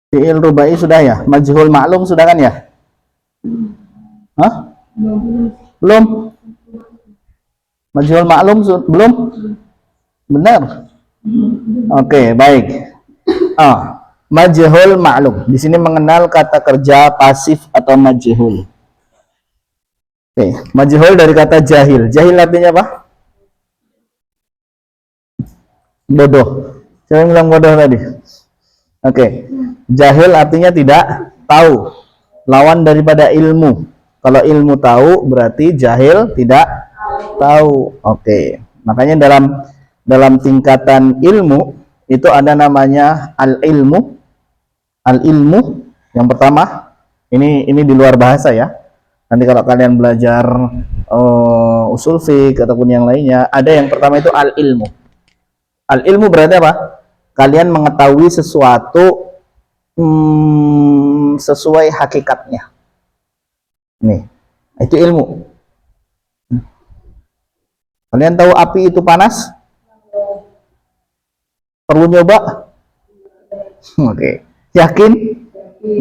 Fi'il rubai sudah ya? Majhul maklum sudah kan ya? Hah? Belum? Majhul maklum belum? Benar? Oke, baik. Majhul maklum. Di sini mengenal kata kerja pasif atau majhul. Oke, majhul dari kata jahil. Jahil artinya apa? Bodoh. Siapa yang bilang bodoh tadi? Oke. Jahil artinya tidak tahu. Lawan daripada ilmu. Kalau ilmu tahu berarti jahil tidak tahu. Oke. Makanya dalam tingkatan ilmu itu ada namanya al-ilmu. Al-ilmu yang pertama ini di luar bahasa ya. Nanti kalau kalian belajar usul fiqh ataupun yang lainnya, ada yang pertama itu al-ilmu. Al-ilmu berarti apa? Kalian mengetahui sesuatu sesuai hakikatnya. Nih, itu ilmu. Kalian tahu api itu panas? Perlu nyoba? Oke. Yakin?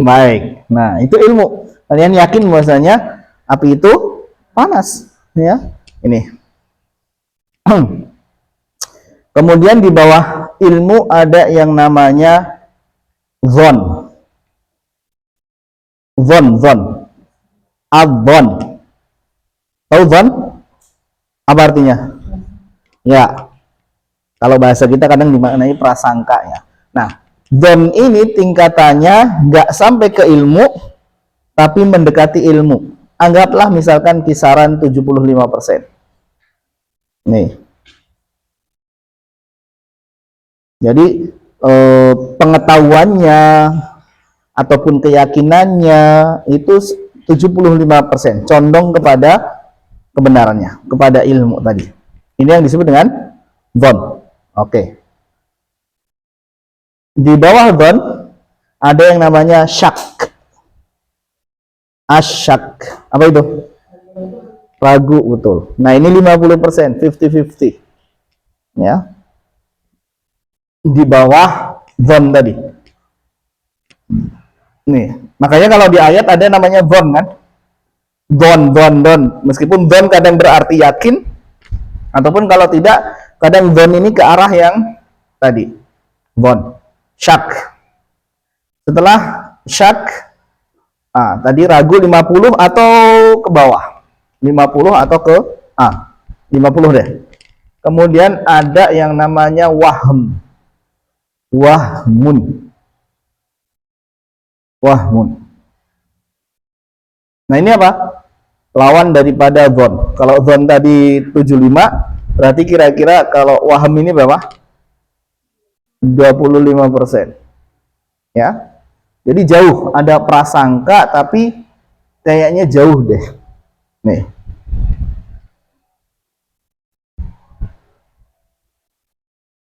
Baik. Nah, itu ilmu. Kalian yakin bahwasanya api itu panas, ya? Ini. Kemudian di bawah ilmu ada yang namanya zon. Zon. Adzon. Tahu zon? Apa artinya? Ya. Kalau bahasa kita kadang dimaknai prasangka ya. Nah, zon ini tingkatannya nggak sampai ke ilmu, tapi mendekati ilmu. Anggaplah misalkan kisaran 75%. Nih. Jadi pengetahuannya ataupun keyakinannya itu 75%, condong kepada kebenarannya, kepada ilmu tadi. Ini yang disebut dengan zon. Oke. Di bawah zon ada yang namanya syak. Asyak. Apa itu? Ragu, betul. Nah, ini 50%, 50-50. Ya. Di bawah zon tadi. Nih, makanya kalau di ayat ada namanya zon kan? Don. Meskipun don kadang berarti yakin, ataupun kalau tidak, kadang zon ini ke arah yang tadi. Zon. Syak. Setelah syak, tadi ragu 50 atau ke bawah. 50 atau ke 50 deh. Kemudian ada yang namanya wahmun. Nah, ini apa? Lawan daripada zon. Kalau zon tadi 75, berarti kira-kira kalau wahm ini berapa? 25%. Ya. Jadi jauh, ada prasangka tapi kayaknya jauh deh. Nih.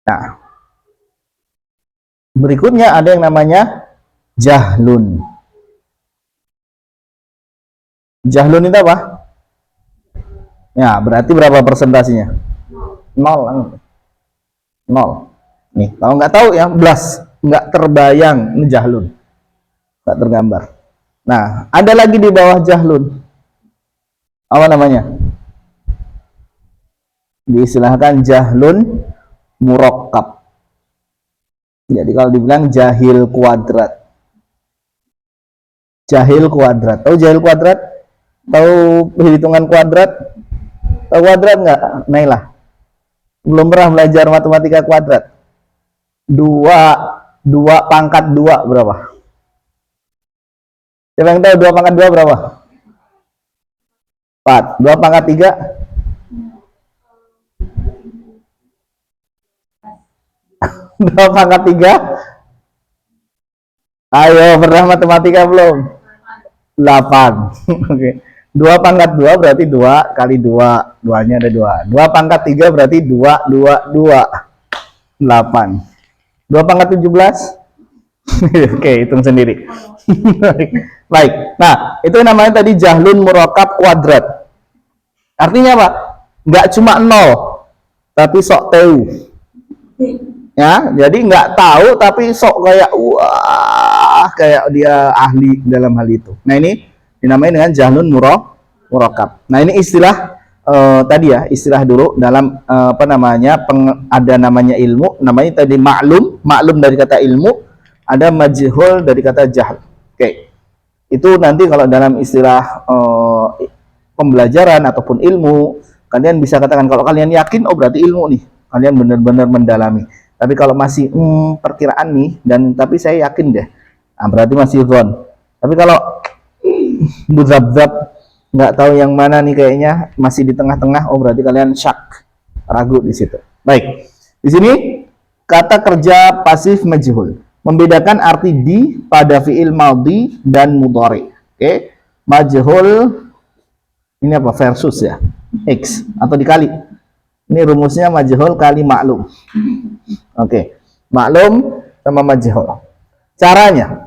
Nah. Berikutnya ada yang namanya jahlun. Jahlun itu apa? Ya, berarti berapa persentasinya? 0. Nih, kalau nggak tahu ya, belas. Nggak terbayang, ini jahlun. Nggak tergambar. Nah, ada lagi di bawah jahlun. Apa namanya? Diistilahkan jahlun murakkab. Jadi kalau dibilang jahil kuadrat. Jahil kuadrat. Tahu jahil kuadrat? Tahu perhitungan kuadrat? Tahu kuadrat nggak, Naila? Belum pernah belajar matematika kuadrat. 2 pangkat 2 berapa? Siapa yang tahu 2 pangkat 2 berapa? 4. 2 pangkat 3? 2 pangkat 3? Ayo, pernah matematika belum? 8. Oke. 2 pangkat 2 berarti 2 kali 2. 2-nya ada 2. 2 pangkat 3 berarti 2, 2, 2. 8. 2 pangkat 17. Oke, hitung sendiri. Baik. Nah, itu namanya tadi jahlun murakkab kuadrat. Artinya apa? Nggak cuma 0, tapi sok tahu. Ya, jadi nggak tahu tapi sok kayak wah, kayak dia ahli dalam hal itu. Nah, ini dinamai dengan jahlun murakkab. Nah, ini istilah tadi ya, istilah dulu dalam apa namanya, ada namanya ilmu, namanya tadi maklum dari kata ilmu, ada majhul dari kata jahl. Oke. Itu nanti kalau dalam istilah pembelajaran ataupun ilmu, kalian bisa katakan kalau kalian yakin, oh berarti ilmu nih. Kalian benar-benar mendalami. Tapi kalau masih perkiraan nih, dan tapi saya yakin deh, nah, berarti masih zon. Tapi kalau budzab-zab, nggak tahu yang mana nih kayaknya, masih di tengah-tengah, oh berarti kalian syak, ragu di situ. Baik, di sini kata kerja pasif majhul membedakan arti di pada fiil madhi dan mudhari. Oke, majhul ini apa, versus ya, x atau dikali. Ini rumusnya majhul kali maklum. Oke, maklum sama majhul. Caranya,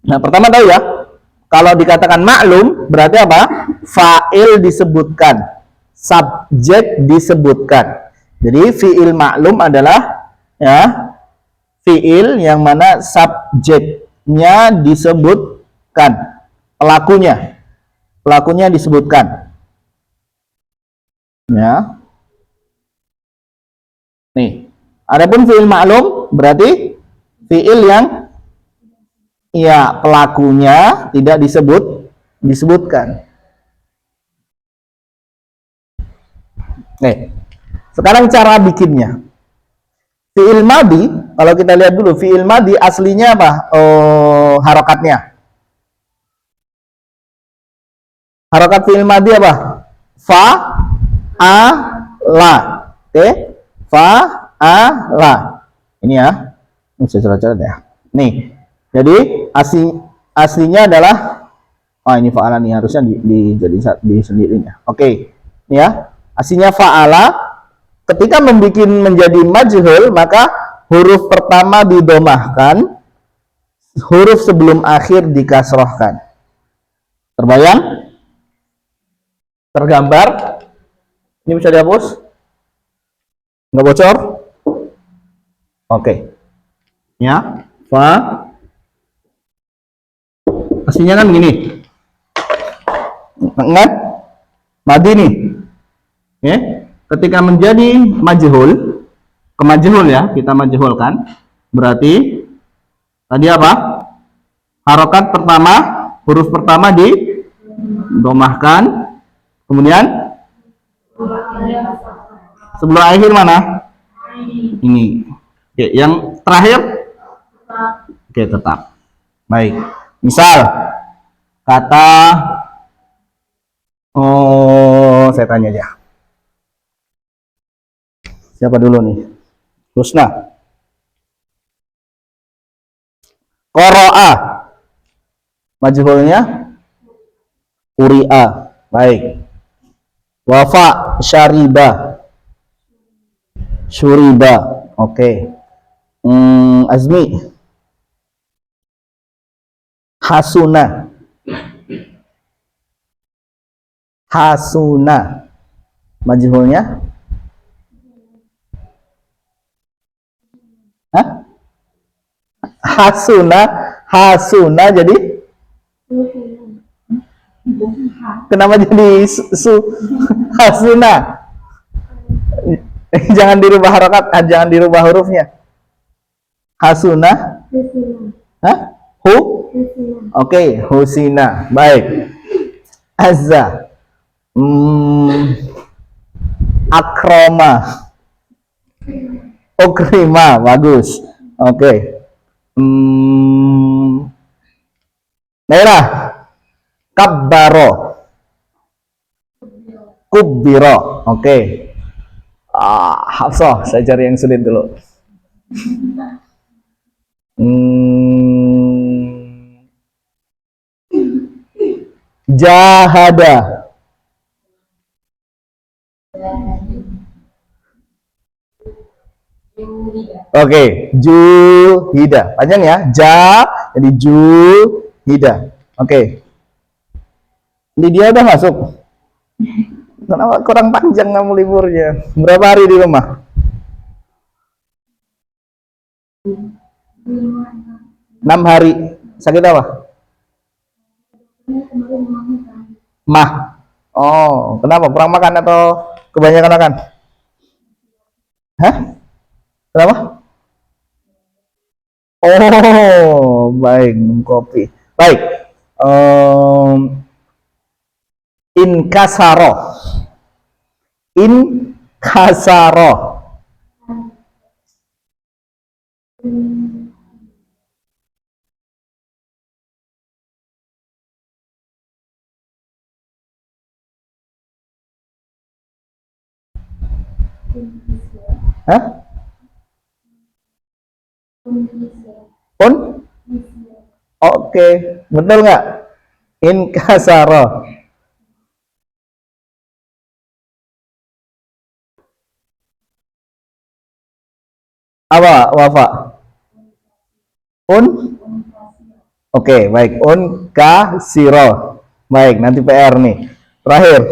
nah pertama tahu ya, kalau dikatakan maklum berarti apa? Fa'il disebutkan, subjek disebutkan. Jadi fiil maklum adalah ya fiil yang mana subjeknya disebutkan, pelakunya disebutkan. Ya. Nih, adapun fiil maklum berarti fiil yang ya pelakunya tidak disebutkan. Nih, sekarang cara bikinnya. Fiil madhi, kalau kita lihat dulu, fiil madhi aslinya apa? Harokatnya. Harokat fiil madhi apa? Fa, a, la. Oke? Fa, a, la. Ini ya. Ini saya coret-coret ya. Nih. Jadi aslinya adalah, oh ini fa'ala nih, harusnya di sendirinya. Oke. Ini ya. Aslinya fa'ala. Ketika membuat menjadi majhul, maka huruf pertama didomahkan, huruf sebelum akhir dikasrohkan. Terbayang? Tergambar? Ini bisa dihapus? Nggak bocor? Oke. Ya, fa. Aslinya kan begini. Ingat? Madi nih. Ya. Ketika menjadi majhul, kemajhul ya, kita majhulkan, berarti tadi apa? Harokat pertama, huruf pertama didomahkan, kemudian sebelum akhir mana? Ini. Oke, yang terakhir? Oke, tetap. Baik. Misal kata, saya tanya aja. Siapa dulu nih? Husna. Qara'a. Majhulnya quri'a. Baik. Wafa, syariba. Syuriba. Oke. Azmi. Hasuna. Hasuna. Majhulnya? Hah? Hasuna jadi? Kenapa jadi hasuna? Jangan dirubah harokat, jangan dirubah hurufnya. Hasuna? Hah? Oke, husina. Baik. Azza. Akroma. Ukrima, bagus. Oke. Merah. Kabbaro. Kubbiro. Oke. Hafsah, saya cari yang sulit dulu. Jahada. Oke, juhida. Panjang ya. Jadi juhida. Oke. Ini dia udah masuk. Kenapa kurang panjang kamu liburnya? Berapa hari di rumah? 6 hari. Sakit apa? Mah. Oh, kenapa? Kurang makan atau kebanyakan makan? Hah? Kenapa? Oh, baik, minum kopi. Baik. Inkasaro. Inkasaro. Hah? Pun? Oke, betul nggak? Inkasaro. Apa, Wafa? Oke, baik. Unkasiro. Baik, nanti PR nih. Terakhir,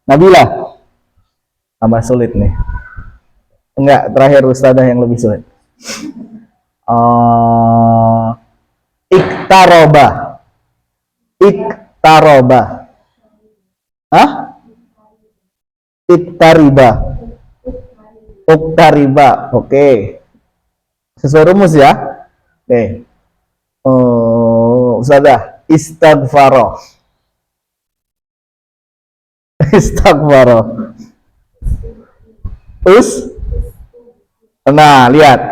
Nabila. Tambah sulit nih. Enggak, terakhir Ustazah yang lebih sulit. Iktaroba. Iktaroba. Hah? Iktariba. Uktariba. Oke. Sesuai rumus ya. Oke. Ustazah, istighfaro. Istighfaro. Nah, lihat.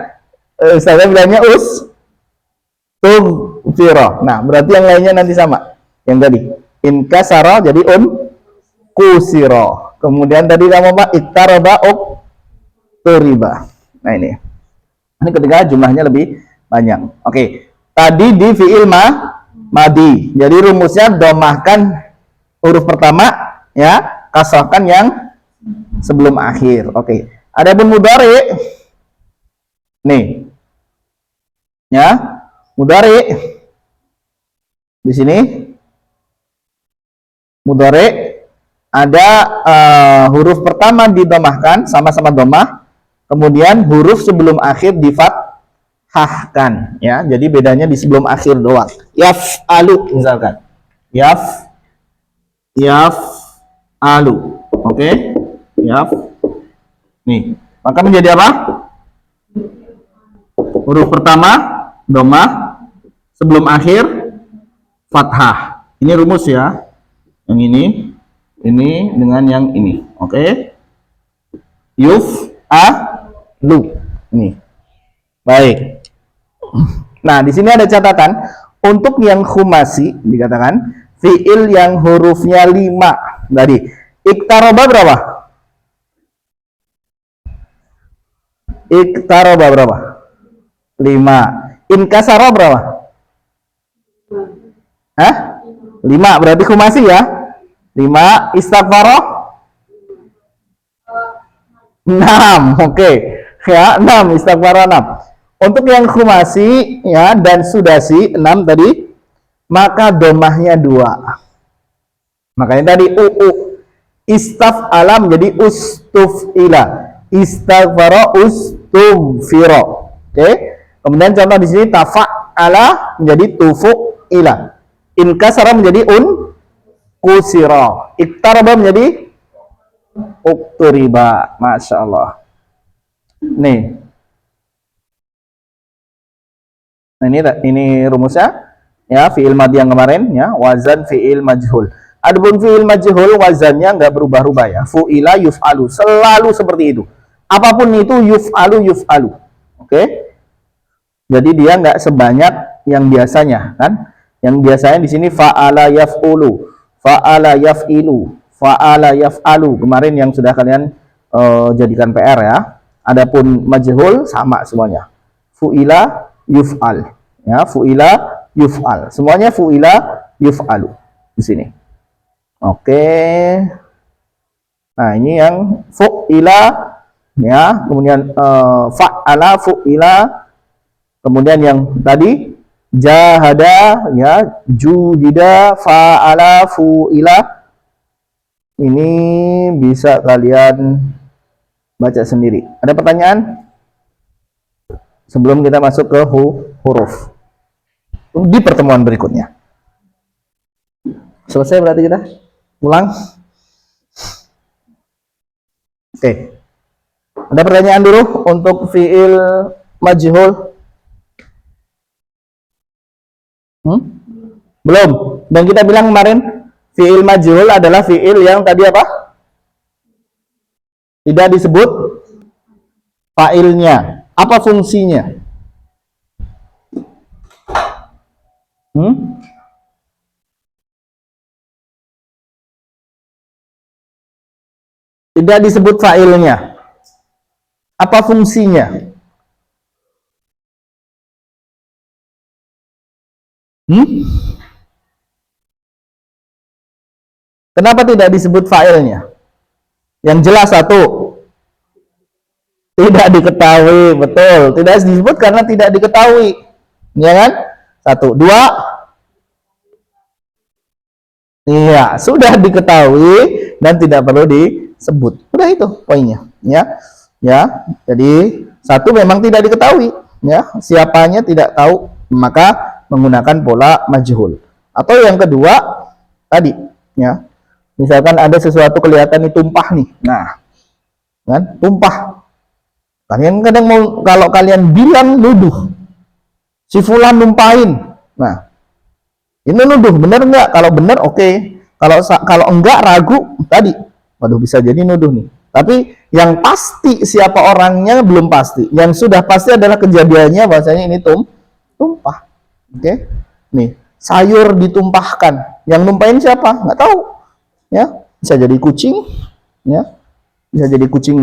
Ustazah bilangnya tugfiro. Nah, berarti yang lainnya nanti sama. Yang tadi. Inkasaro jadi kusiro. Kemudian tadi kamu apa? Iktaroba ukturiba. Nah, ini. Ini ketika jumlahnya lebih banyak. Oke. Tadi di fi'il madi. Jadi rumusnya domahkan huruf pertama ya, kasrahkan yang sebelum akhir. Oke. Adapun mudhari nih. Ya. Mudhari di sini mudhari ada huruf pertama didomahkan sama-sama domah, kemudian huruf sebelum akhir difathahkan ya. Jadi bedanya di sebelum akhir doang. Yaf'alu misalkan. Yaf'alu. Oke. Nih, maka menjadi apa? Huruf pertama domah, sebelum akhir fathah. Ini rumus ya. Yang ini dengan yang ini. Oke. Yuf'alu. Ini. Baik. Nah, di sini ada catatan untuk yang khumasi dikatakan fiil yang hurufnya 5. Tadi iktaroba berapa? Iktaroba berapa? 5. Inkasaro berapa? Hah? 5 berarti khumasi ya. 5. Istighfaro 6. Oke. Ya, 6. Istighfaro 6. Untuk yang khumasi ya dan sudasi 6 tadi, maka domahnya 2. Makanya tadi istaf'ala menjadi ustuf'ila. Istighfaro ustufiro. Oke. Kemudian contoh di sini tafa'ala menjadi tufu'ila. Inkasara menjadi kusira. Iktaraba menjadi ukturiba. Masya Allah. Nih. Nah, ini rumusnya ya, fiil madhi yang kemarin ya, wazan fiil majhul. Adapun fiil majhul wazannya nggak berubah-ubah ya. Fu'ila yuf'alu, selalu seperti itu. Apapun itu yuf'alu. Oke? Jadi dia nggak sebanyak yang biasanya kan? Yang biasanya di sini fa'ala yaf'ulu, fa'ala yaf'ilu, fa'ala yaf'alu. Kemarin yang sudah kalian jadikan PR ya. Adapun majhul sama semuanya. Fu'ila yuf'al ya, fu'ila yuf'al, semuanya fu'ila yuf'alu di sini. Oke. Nah, ini yang fu'ila ya, kemudian fa'ala, fu'ila, kemudian yang tadi jahada ya, juhida, fa'ala, fu'ila. Ini bisa kalian baca sendiri. Ada pertanyaan? Sebelum kita masuk ke huruf di pertemuan berikutnya. Selesai berarti kita pulang. Oke. Ada pertanyaan dulu untuk fiil majhul? Belum. Dan kita bilang kemarin fiil majhul adalah fiil yang tadi apa? Tidak disebut fa'ilnya. Apa fungsinya? Tidak disebut fa'ilnya. Apa fungsinya? Kenapa tidak disebut fa'ilnya? Yang jelas satu, tidak diketahui, betul. Tidak disebut karena tidak diketahui, ya kan? Satu, dua, iya sudah diketahui dan tidak perlu disebut. Udah itu poinnya, ya, ya. Jadi satu memang tidak diketahui, ya, siapanya tidak tahu, maka menggunakan pola majhul. Atau yang kedua tadi, ya, misalkan ada sesuatu kelihatan ini tumpah nih, nah, kan, tumpah. Kalian kadang mau, kalau kalian bilang nuduh, si fulan numpahin, nah, ini nuduh, benar nggak? Kalau benar oke, okay. Kalau enggak ragu tadi, waduh bisa jadi nuduh nih. Tapi yang pasti siapa orangnya belum pasti. Yang sudah pasti adalah kejadiannya, bahasanya ini tumpah. Oke, okay? Nih sayur ditumpahkan, yang numpahin siapa? Nggak tahu. Ya, bisa jadi kucing, ya, bisa jadi kucing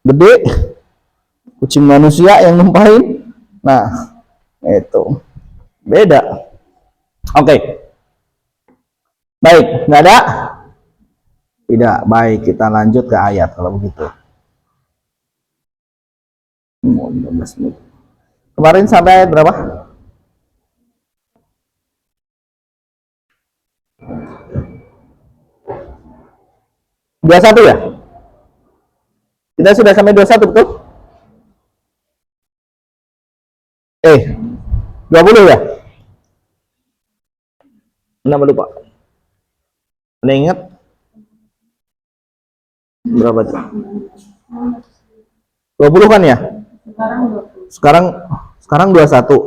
gede, kucing manusia yang numpahin. Nah, itu beda. Oke. Okay. Baik, nggak ada? Tidak. Baik, kita lanjut ke ayat kalau begitu. 15 menit. Kemarin sampai ayat berapa? Dua satu ya? Kita sudah sampai 21 betul? 20 ya? Kenapa lupa? Anda ingat? Berapa tuh? 20 kan ya? Sekarang 21. Sekarang 21.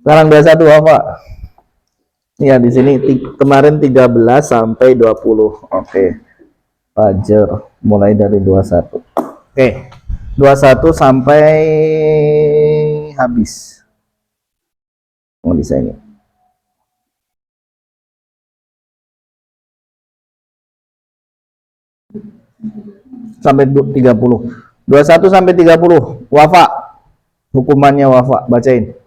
Sekarang 21 apa? Ya, di sini kemarin 13 sampai 20. Oke. Fajar mulai dari 21. Oke. 21 sampai habis. Nggak bisa ini. Sampai 30. 21 sampai 30. Wafa. Hukumannya wafa. Bacain.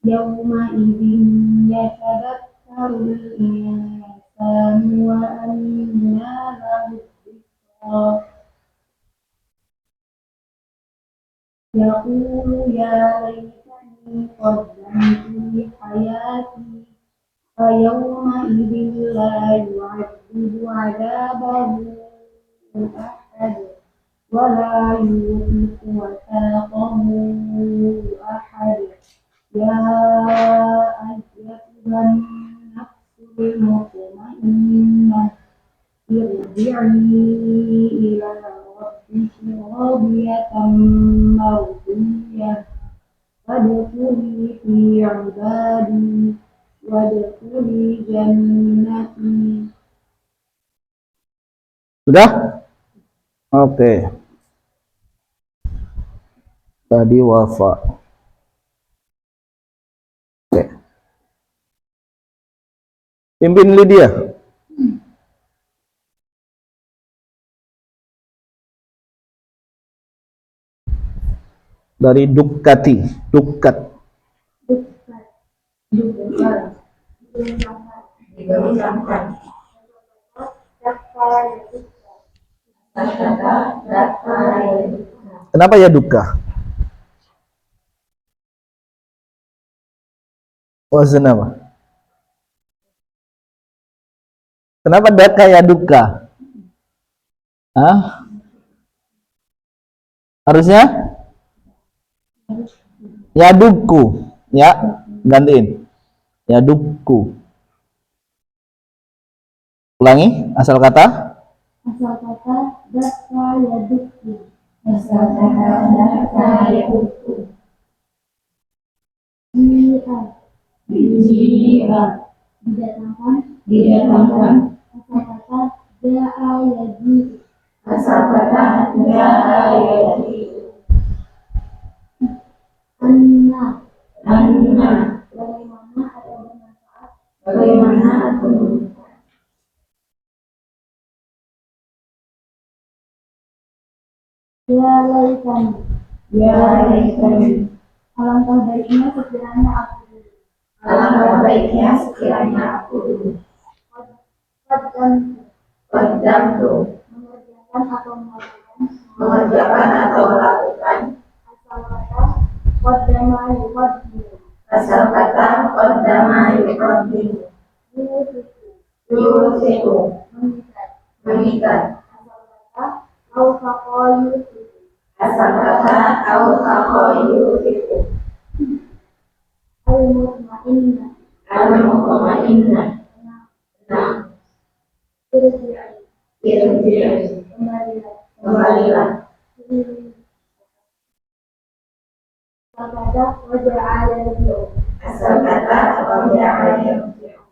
يومئذ يتذكر الإنسان وأنى له الذكرى يقول يا ليتني قدمت لحياتي فيومئذ لا يعذب عذابه أحد ولا يوثق وثاقه أحد يا أيتها النفس المطمئنة ارجعي إلى ربك راضية مرضية wadkhuli fi ibadi wadkhuli jannati. Sudah? Oke. Tadi wafa. Oke. Pimpin Lydia. Dari dukkati, dukkat. Kenapa ya dukkah? Wazan apa? Kenapa daka ya dukkah? Hah? Harusnya ya dukku, ya gantiin. Ya dukku. Ulangi asal kata. Asal kata daka ya dukku. Asal kata daka ya dukku. Jia didatangkan asal kata jaa ya ji. Asal kata jaa ya ji. Anna bagaimana atau bermanfaat, bagaimana atau bermanfaat. Ya laitani alangkah baiknya sekiranya aku dulu. Qaddam tuh mengerjakan atau melakukan asal kata qaddama yuqaddimu yusiku mengikat asal kata awfaqa yusiku al-mutmainnah nah irji'i kembalilah asal kata waja'ala yarji'u.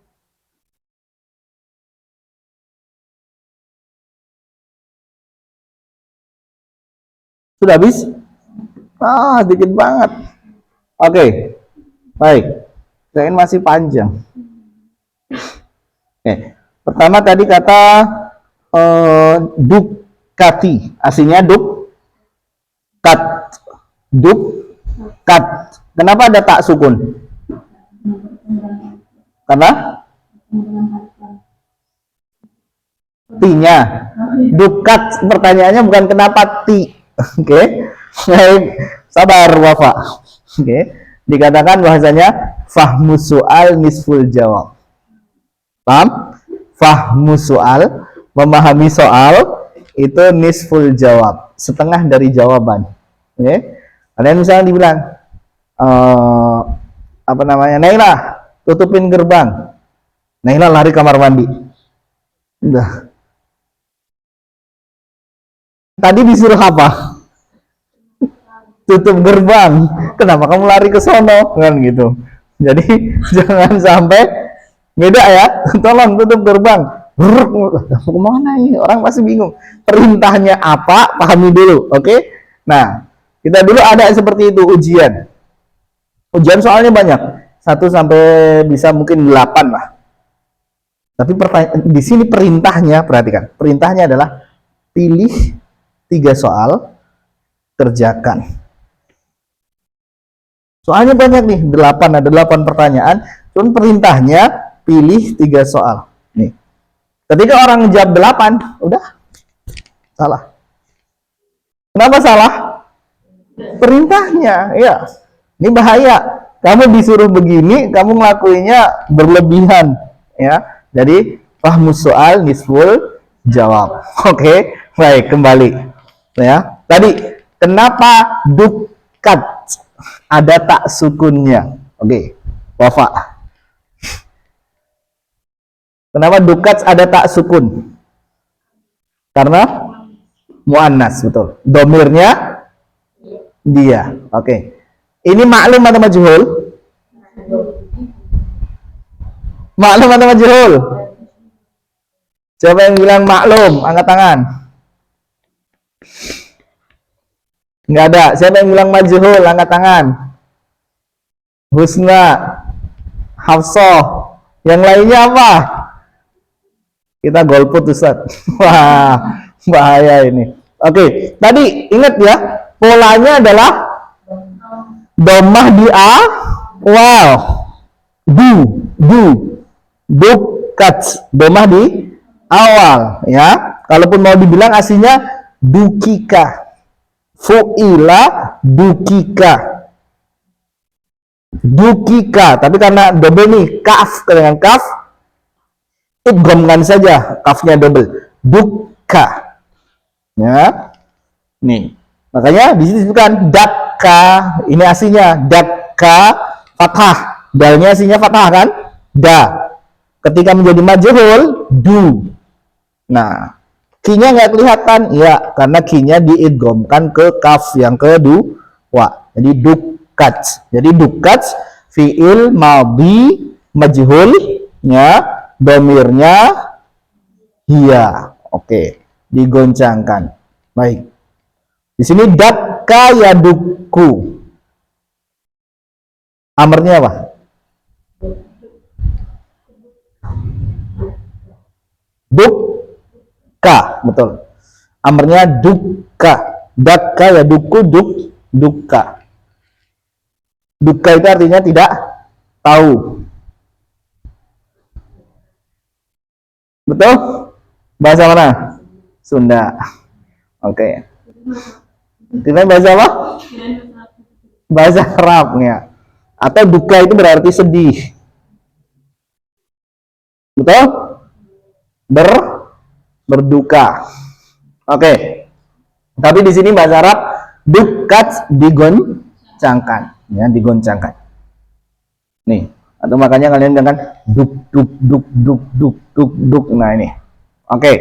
Sudah habis? Dikit banget. Oke. Baik. Kirain masih panjang. Oke. Pertama tadi kata dukkati. Aslinya dukkat. Dukkat. Kenapa ada tak sukun? Karena ti-nya. Dukkat, pertanyaannya bukan kenapa ti. Oke. Baik, sabar Wafa. Oke. Dikatakan bahasanya fahmu soal nisful jawab. Paham? Fahmu soal, memahami soal itu nisful jawab, setengah dari jawaban. Oke. Kalian misalnya dibilang apa namanya? Naila, tutupin gerbang. Naila lari kamar mandi. Udah. Tadi disuruh apa? Tutup gerbang. Kenapa kamu lari ke sono? Kan gitu. Jadi jangan sampai beda ya. Tolong tutup gerbang. Kemana ini? Orang pasti bingung. Perintahnya apa? Pahami dulu. Oke? Nah, kita dulu ada seperti itu ujian. Ujian soalnya banyak. 1 sampai bisa mungkin 8 lah. Tapi di sini perintahnya, perhatikan. Perintahnya adalah pilih 3 soal, kerjakan. Soalnya banyak nih, 8, ada 8 pertanyaan. Cuman perintahnya pilih 3 soal. Nih. Ketika orang jawab 8, udah salah. Kenapa salah? Perintahnya, ya. Ini bahaya. Kamu disuruh begini, kamu ngelakuinnya berlebihan, ya. Jadi fahmu soal nisful jawab. Oke, baik, kembali. Ya, tadi kenapa dukkat ada tak sukunnya? Oke, Wafa. Kenapa dukkat ada tak sukun? Karena muannas, betul. Domirnya dia. Oke. Ini maklum atau majhul? Maklum atau majhul? Siapa yang bilang maklum? Angkat tangan. Nggak ada. Siapa yang bilang majhul? Angkat tangan. Husna, Hafsah. Yang lainnya apa? Kita golput Ustaz. Wah, bahaya ini. Oke, tadi ingat ya, polanya adalah domah di a, wow, dukat, domah di awal ya. Kalaupun mau dibilang aslinya dukika, fu'ila dukika, tapi karena double nih, kaf dengan kaf, idghamkan saja kafnya double, dukka ya. Nih, makanya di sini disebutkan dakka, ini aslinya dakka fathah, dalnya aslinya fathah kan, da. Ketika menjadi majhul, du. Nah, kinya nggak kelihatan, ya karena kinya diidghamkan ke kaf yang kedua, jadi dukat. Jadi dukat fiil madhi majhul ya, domirnya hiya. Oke, digoncangkan. Baik. Di sini dakka yadukku. Amarnya apa? Dukka, betul. Amarnya dukka. Dakka yadukku, dukka. Dukka itu artinya tidak tahu. Betul? Bahasa mana? Sunda. Oke. Kita bahasa apa? Bahasa Arabnya. Atau duka itu berarti sedih. Betul? Berduka. Oke. Tapi di sini bahasa Arab dukat digoncangkan, ya, digoncangkan. Nih, atau makanya kalian jangan duk. Nah, ini. Oke.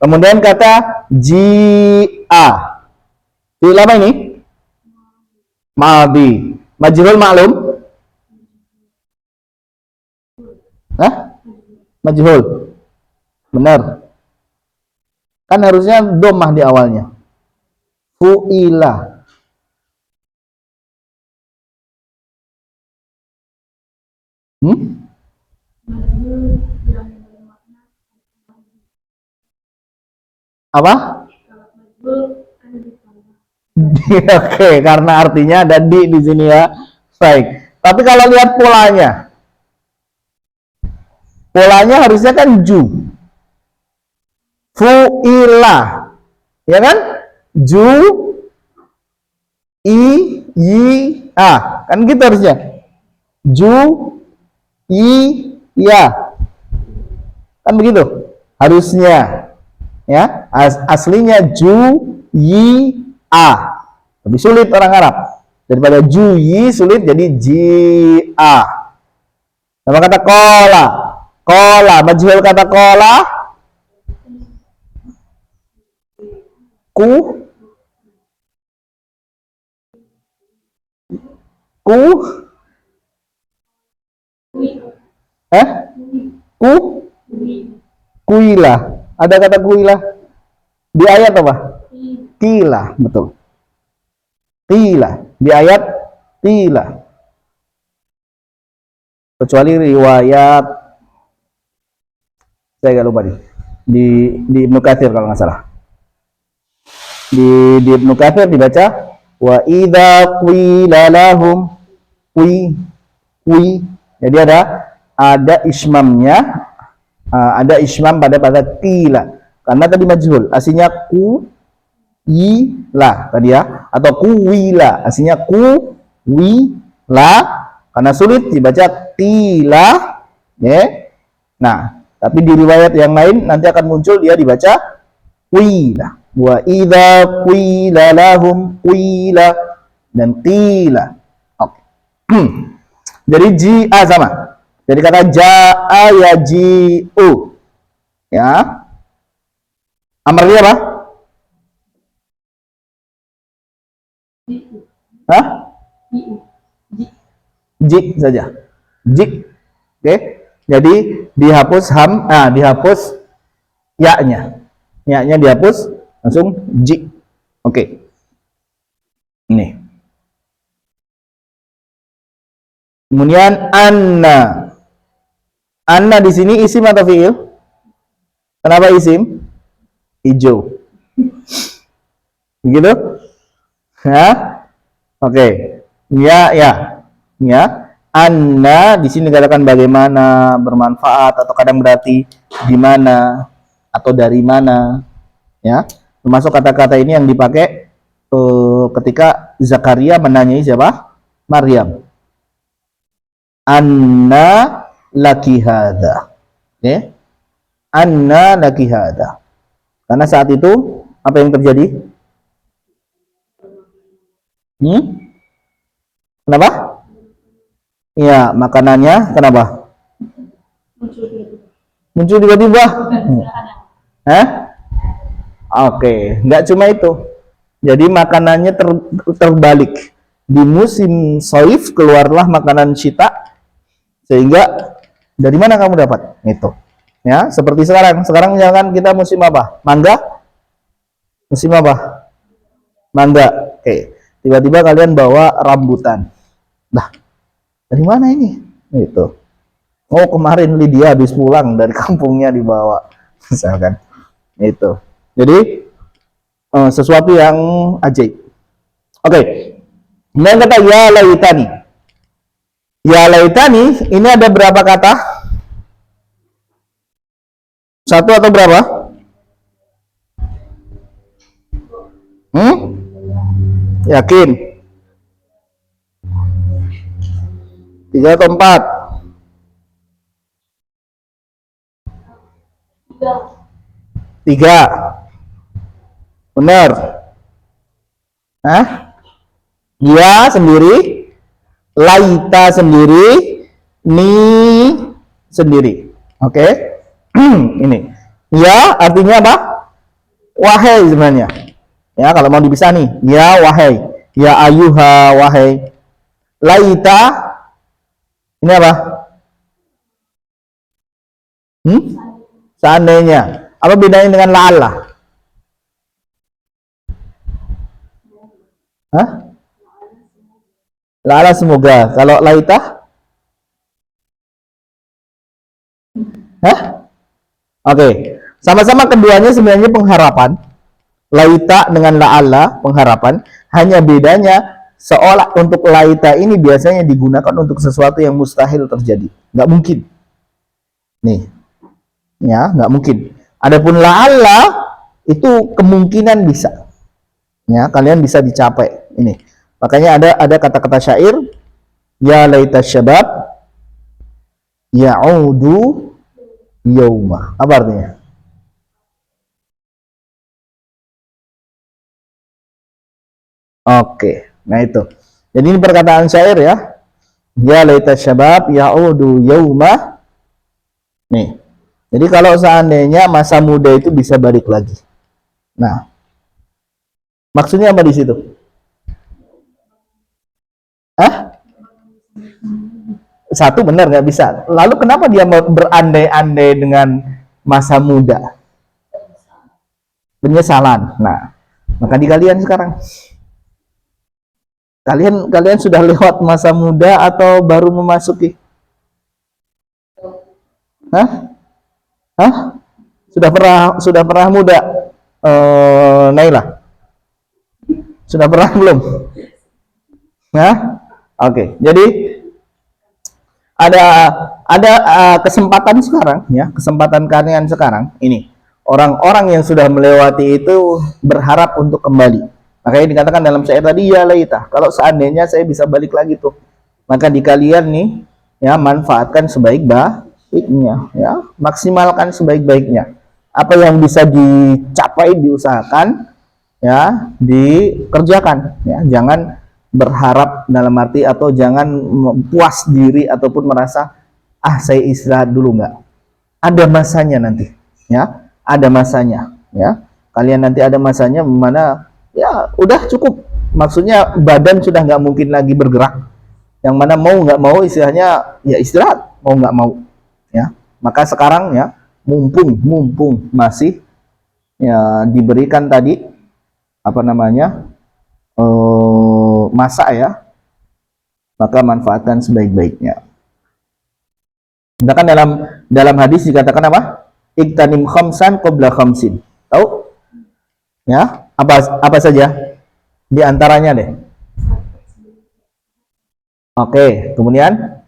Kemudian kata jia. Fi'il apa ini? Madhi. Majhul maklum? Hah? Majhul. Benar. Kan harusnya domah di awalnya. Fu'ila. Apa? Oke, karena artinya ada di sini ya. Baik. Tapi kalau lihat polanya harusnya kan ju, fu'ila, ya kan? Ju, kan gitu harusnya. Ju, ya, kan begitu harusnya, ya. Aslinya ju, lebih sulit orang Arab daripada juyi, sulit jadi jia. Sama kata kola majhul kata kola ku kuila. Ada kata kuila di ayat apa? Tila, betul. Tila di ayat tila. Kecuali riwayat saya agak lupa di Ibnu Katsir kalau nggak salah. Di Ibnu Katsir dibaca wa idza qila lahum Jadi ada ismamnya, ada ismam pada tila. Karena tadi majhul, aslinya tadi ya, atau kuwila, aslinya karena sulit dibaca tila, ya. Nah, tapi di riwayat yang lain nanti akan muncul dia dibaca wila. Wa idza qila lahum wila dan tila. Oke. Jadi ji'a sama. Jadi kata ja'a yaji'u. Ya. Amarnya apa? Hah? ji saja. Jik. Oke. Jadi dihapus dihapus ya-nya. Ya-nya dihapus, langsung ji. Oke. Ini. Kemudian anna. Anna di sini isim atau fiil? Kenapa isim? Hijau. Begitu? Hah? Oke. Ya, ya. Ya. Anna di sini dikatakan bagaimana, bermanfaat, atau kadang berarti di mana atau dari mana. Ya. Termasuk kata-kata ini yang dipakai ketika Zakaria menanyai siapa? Maryam. Anna laki hada. Oke. Anna laki hada. Karena saat itu apa yang terjadi? Kenapa? Ya, makanannya kenapa? Muncul tiba-tiba. Hah? Oke, nggak cuma itu. Jadi makanannya terbalik. Di musim Soif keluarlah makanan syita, sehingga dari mana kamu dapat? Itu. Ya, seperti sekarang. Sekarang misalkan kita musim apa? Mangga? Musim apa? Mangga. Oke. Tiba-tiba kalian bawa rambutan. Nah, dari mana ini? Itu. Oh, kemarin Lydia habis pulang dari kampungnya dibawa. Misalkan. Itu. Jadi sesuatu yang ajaib. Oke. Kemudian kata ya laitani. Ya laitani, ini ada berapa kata? Satu atau berapa? Yakin? 3 atau 4? 3. Benar? Hah? Ya sendiri, laita sendiri, ni sendiri. Oke? Ini. Ya artinya apa? Wahai sebenarnya. Ya, kalau mau dipisah nih, ya wahai, ya ayuha wahai. Laita ini apa? Seandainya. Apa bedanya dengan la'alla? Hah? La'alla semoga. Kalau laita? Hah? Oke. Sama-sama keduanya sebenarnya pengharapan. Laita dengan la'alla pengharapan, hanya bedanya seolah untuk laita ini biasanya digunakan untuk sesuatu yang mustahil terjadi, nggak mungkin. Nih, ya nggak mungkin. Adapun la'alla itu kemungkinan bisa. Ya, kalian bisa dicapai. Ini, makanya ada kata-kata syair, ya laita syabab, ya'udu yauma. Apa artinya? Oke, nah itu. Jadi ini perkataan syair ya. Ya laita syabab ya'udu yauma. Nih. Jadi kalau seandainya masa muda itu bisa balik lagi. Nah, maksudnya apa di situ? Hah? Satu benar nggak bisa. Lalu kenapa dia mau berandai-andai dengan masa muda? Penyesalan. Nah, maka di kalian sekarang. Kalian sudah lewat masa muda atau baru memasuki? Hah? Hah? Sudah pernah muda? Naila? Sudah pernah belum? Hah? Oke. Jadi ada kesempatan sekarang ya, kesempatan kalian sekarang ini. Orang-orang yang sudah melewati itu berharap untuk kembali. Makanya dikatakan dalam syair tadi ya laita, kalau seandainya saya bisa balik lagi tuh, maka di kalian nih ya manfaatkan sebaik-baiknya ya, maksimalkan sebaik-baiknya. Apa yang bisa dicapai diusahakan ya, dikerjakan ya. Jangan berharap dalam arti atau jangan puas diri ataupun merasa saya istirahat dulu, enggak. Ada masanya nanti ya, ada masanya ya. Kalian nanti ada masanya mana ya udah cukup, maksudnya badan sudah nggak mungkin lagi bergerak yang mana mau nggak mau istilahnya ya istirahat, mau nggak mau ya. Maka sekarang ya mumpung masih ya diberikan tadi apa namanya masa ya, maka manfaatkan sebaik-baiknya. Misalkan dalam hadis dikatakan apa? Iktanim khamsan qabla khamsin. Tahu? Ya, apa saja? Di antaranya deh. Oke, kemudian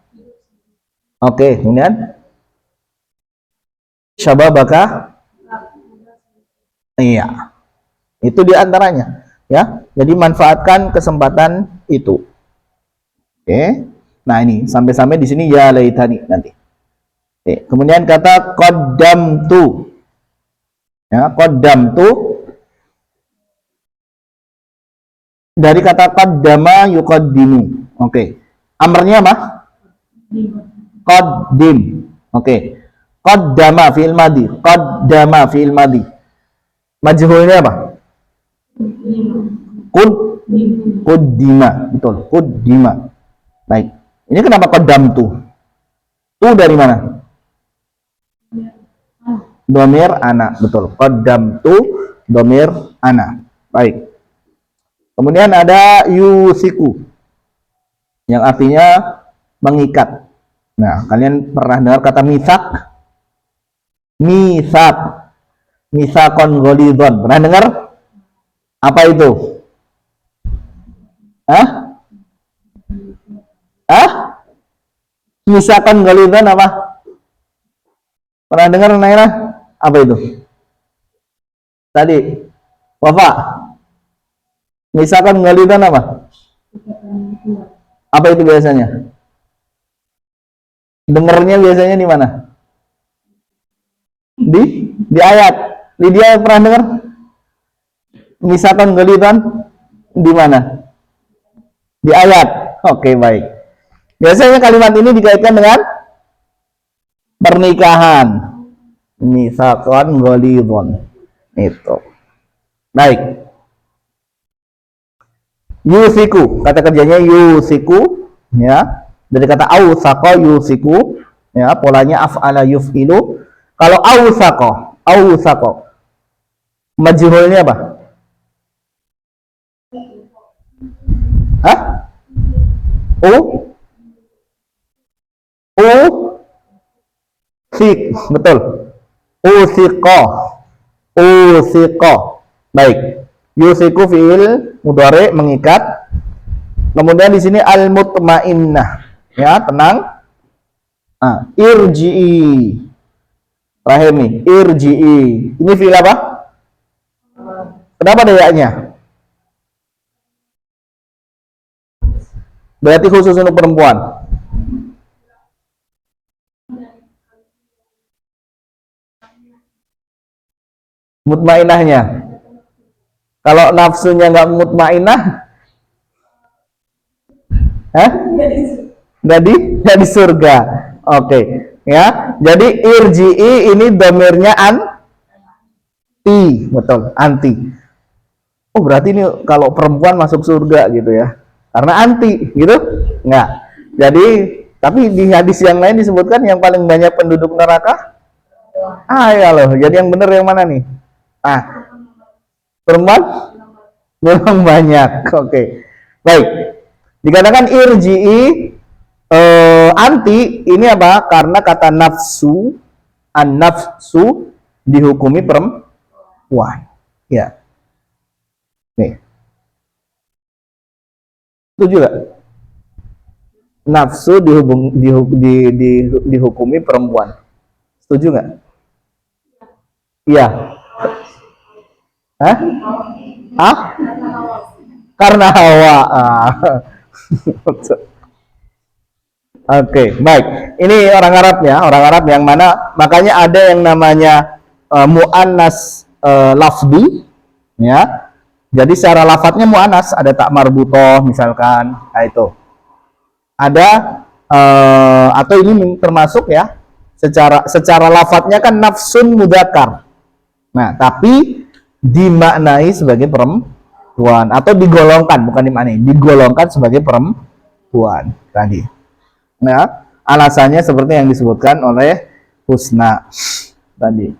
syababaka. Iya. Itu di antaranya, ya. Jadi manfaatkan kesempatan itu. Oke. Nah, ini sampai-sampai di sini ya laitani nanti. Oke. Kemudian kata qaddamtu. Ya, qaddamtu dari kata qaddama yuqaddimu. Oke. Amrnya apa? Qaddim. Oke. Qaddama fi'il madhi. Qaddama fi'il madhi. Majhulnya apa? Quddima. Betul. Quddima. Baik. Ini kenapa qaddamtu? Tu dari mana? Domir ana. Betul. Qaddamtu domir ana. Baik. Kemudian ada yusiku yang artinya mengikat. Nah, kalian pernah dengar kata misak? Misakon ghalidhon. Pernah dengar? Apa itu? Misakon ghalidhon apa? Pernah dengar Naira? Apa itu? Tadi Wafa. Misakon ghalidhon apa? Apa itu biasanya? Dengernya biasanya di mana? Di ayat. Lydia pernah dengar? Misalkan ghalidhon di mana? Di ayat. Oke, baik. Biasanya kalimat ini dikaitkan dengan pernikahan. Misalkan ghalidhon. Itu. Baik. Yusiku, kata kerjanya yusiku, ya. Dari kata awsaqa yusiku, ya, polanya af'ala yuf'ilu. Kalau awsaqa, majhulnya apa? Betul. Usiqa. Baik. Yusiku fi'il mudhari mengikat. Kemudian di sini al-mutmainnah, ya, tenang. Irji'i. Terakhir nih, irji'i. Ini fi'il apa? Kenapa ada ya-nya? Berarti khusus untuk perempuan. Mutmainnahnya. Kalau nafsunya nggak mutmainnah, nggak di surga. Oke, ya. Jadi irji'i ini domirnya anti, betul, anti. Oh, berarti ini kalau perempuan masuk surga gitu ya, karena anti, gitu? Nggak. Jadi, tapi di hadis yang lain disebutkan yang paling banyak penduduk neraka. Ya loh. Jadi yang benar yang mana nih? Perempuan memang banyak. Oke. Baik. Dikatakan irji'i anti ini apa? Karena kata nafsu, an-nafsu dihukumi perempuan. Ya. Nih. Itu juga. Nafsu dihukumi perempuan. Setuju nggak? Iya. Karena Hawa. Oke, baik. Ini orang Arab ya, orang Arab yang mana makanya ada yang namanya muannas lafzi, ya. Jadi secara lafadznya muannas, ada tak marbutoh misalkan, nah itu. Ada atau ini termasuk ya, secara lafadznya kan nafsun mudzakkar. Nah, tapi dimaknai sebagai perempuan atau digolongkan, bukan dimaknai, digolongkan sebagai perempuan. kemampuan tadi. Nah, alasannya seperti yang disebutkan oleh Husna tadi.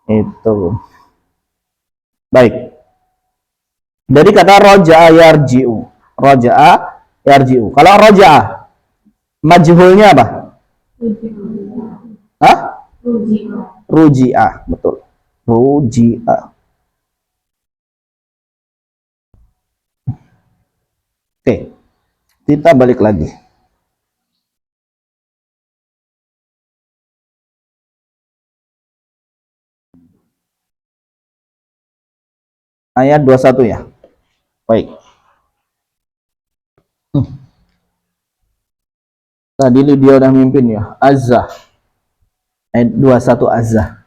Itu. Baik. Jadi kata roja'a yarji'u. Roja'a yarji'u. Kalau roja'a, majhulnya apa? Hah? Ruji'a. Betul. Ruji'a. Oke. Kita balik lagi. Ayat 21 ya. Baik. Tadi dia udah mimpin ya. Azza. Ayat 21 Azza.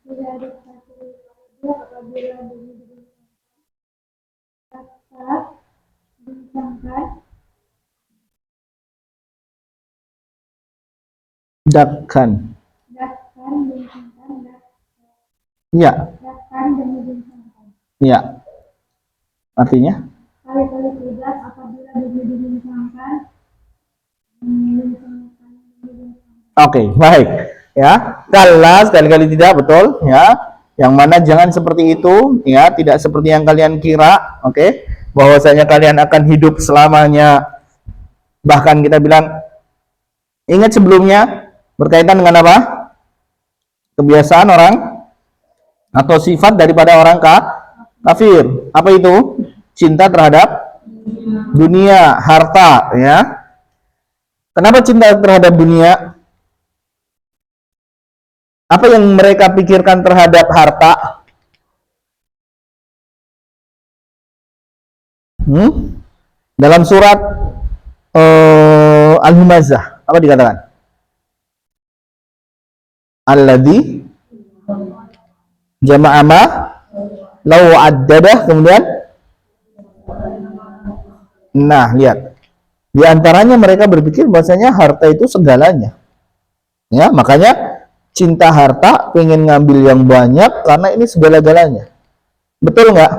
Tidak ada satu apabila disangkan Dakkan. dakkan disangkan Ya. dakkan demi disangkan. Ya. Artinya? Kali-kali tidak apabila demi disangkan. Oke, baik. Ya, kalla sekali-kali tidak, betul ya. Yang mana jangan seperti itu, ya, tidak seperti yang kalian kira, oke. Bahwasanya kalian akan hidup selamanya. Bahkan kita bilang, ingat sebelumnya berkaitan dengan apa? Kebiasaan orang atau sifat daripada orang kafir. Apa itu? Cinta terhadap dunia, harta, ya. Kenapa cinta terhadap dunia? Apa yang mereka pikirkan terhadap harta? Dalam surat Al-Humazah, apa dikatakan? Alladzi jama'a ma law addadah, kemudian nah, lihat. Di antaranya mereka berpikir bahwasanya harta itu segalanya. Ya, makanya cinta harta, pengen ngambil yang banyak karena ini segala-galanya. Betul nggak?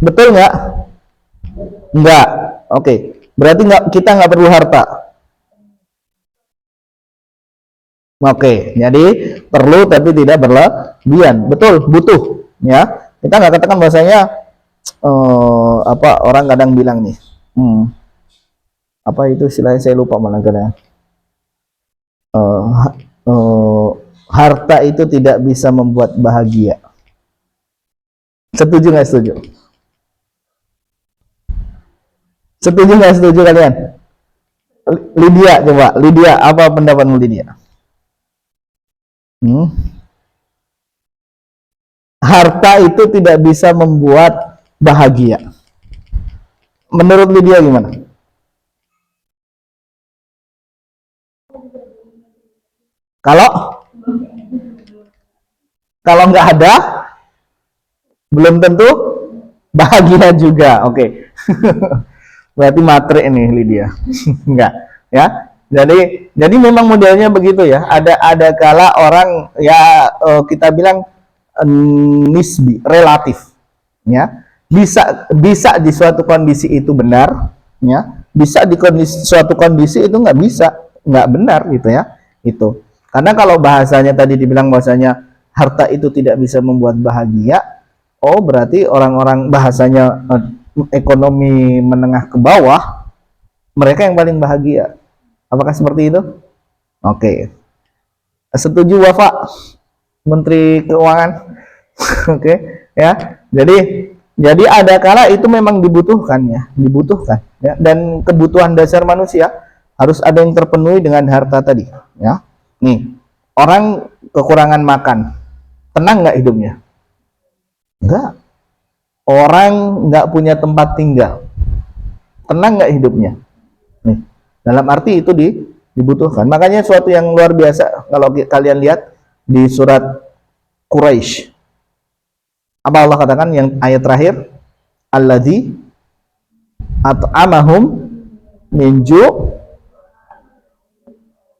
Betul nggak? Nggak. Oke. Berarti kita nggak perlu harta. Oke. Jadi perlu tapi tidak berlebihan. Betul. Butuh. Ya. Kita nggak katakan bahwasanya apa orang kadang bilang nih. Apa itu istilahnya, saya lupa malah kadang. Harta itu tidak bisa membuat bahagia. Setuju nggak setuju? Setuju nggak setuju kalian? Lydia, coba Lydia, apa pendapatmu Lydia? Harta itu tidak bisa membuat bahagia. Menurut Lydia gimana? Kalau nggak ada, belum tentu bahagia juga. Oke. Berarti matre nih Lydia. Enggak, ya. Jadi memang modelnya begitu ya. Ada kala orang ya kita bilang nisbi, relatif. Ya. Bisa di suatu kondisi itu benar, ya. Bisa di suatu kondisi itu nggak benar gitu ya. Itu. Karena kalau bahasanya tadi dibilang bahasanya harta itu tidak bisa membuat bahagia, oh berarti orang-orang bahasanya ekonomi menengah ke bawah, mereka yang paling bahagia. Apakah seperti itu? Oke. Setuju Wafa, Menteri Keuangan? Oke, ya. Jadi ada kala itu memang dibutuhkan ya. Dan kebutuhan dasar manusia harus ada yang terpenuhi dengan harta tadi, ya. Nih, orang kekurangan makan, tenang nggak hidupnya? Enggak. Orang nggak punya tempat tinggal, tenang nggak hidupnya? Nih, dalam arti itu dibutuhkan. Makanya suatu yang luar biasa kalau kalian lihat di surat Quraisy. Apa Allah katakan yang ayat terakhir? Alladzi at'amahum min ju'.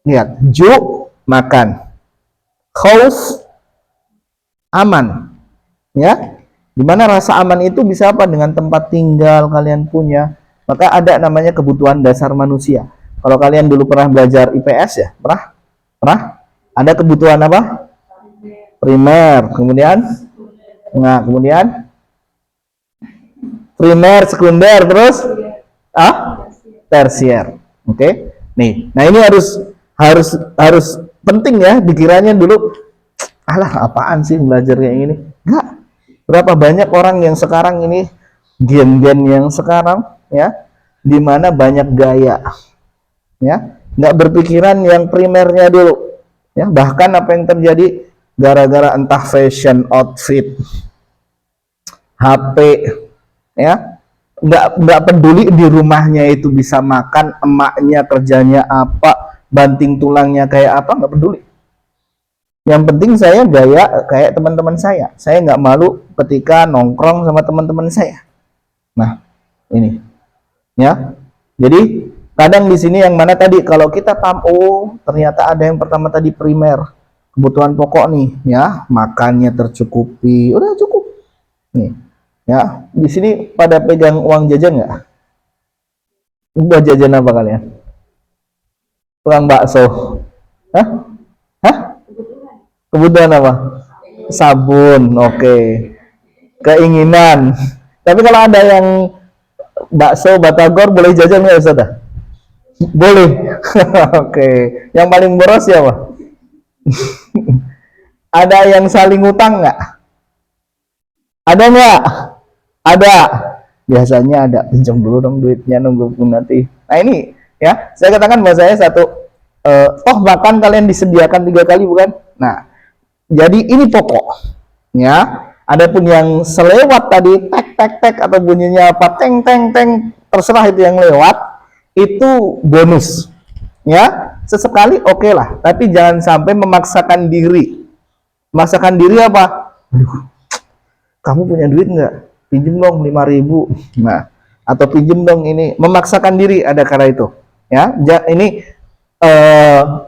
Lihat, ju' makan. Khauf aman. Ya. Dimana rasa aman itu bisa apa? Dengan tempat tinggal kalian punya. Maka ada namanya kebutuhan dasar manusia. Kalau kalian dulu pernah belajar IPS ya? Pernah? Ada kebutuhan apa? Primer. Kemudian primer, sekunder, terus tersier. Oke. Nih, nah ini harus penting ya, dikiranya dulu alah apaan sih belajar kayak gini. Enggak. Berapa banyak orang yang sekarang ini gen-gen yang sekarang ya, dimana banyak gaya ya, nggak berpikiran yang primernya dulu ya. Bahkan apa yang terjadi gara-gara entah fashion, outfit, HP ya, nggak peduli di rumahnya itu bisa makan, emaknya kerjanya apa, banting tulangnya kayak apa, nggak peduli. Yang penting saya gaya kayak teman-teman saya nggak malu ketika nongkrong sama teman-teman saya. Nah ini ya, jadi kadang di sini yang mana tadi kalau kita paham, oh ternyata ada yang pertama tadi primer, kebutuhan pokok nih ya, makannya tercukupi, udah cukup nih ya. Di sini pada pegang uang jajan nggak? Udah jajan apa kalian? Tukang bakso? Hah? Kebutuhan apa? Sabun. Oke. Keinginan. Tapi kalau ada yang bakso batagor boleh jajan nggak Ustaz? Boleh. Oke. Yang paling boros siapa? Ada yang saling utang nggak? Ada nggak? Ada. Biasanya ada. Pinjam dulu dong duitnya, nunggu nanti. Nah ini ya, saya katakan bahwa saya satu toh makan kalian disediakan 3 kali bukan? Nah, jadi ini pokok ya. Adapun yang selewat tadi tek atau bunyinya apa teng terserah itu yang lewat, itu bonus ya. Sesekali oke lah, tapi jangan sampai memaksakan diri. Memaksakan diri apa? Aduh, kamu punya duit nggak? Pinjem dong 5.000. Nah, atau pinjem dong ini. Memaksakan diri ada kala itu ya. Ini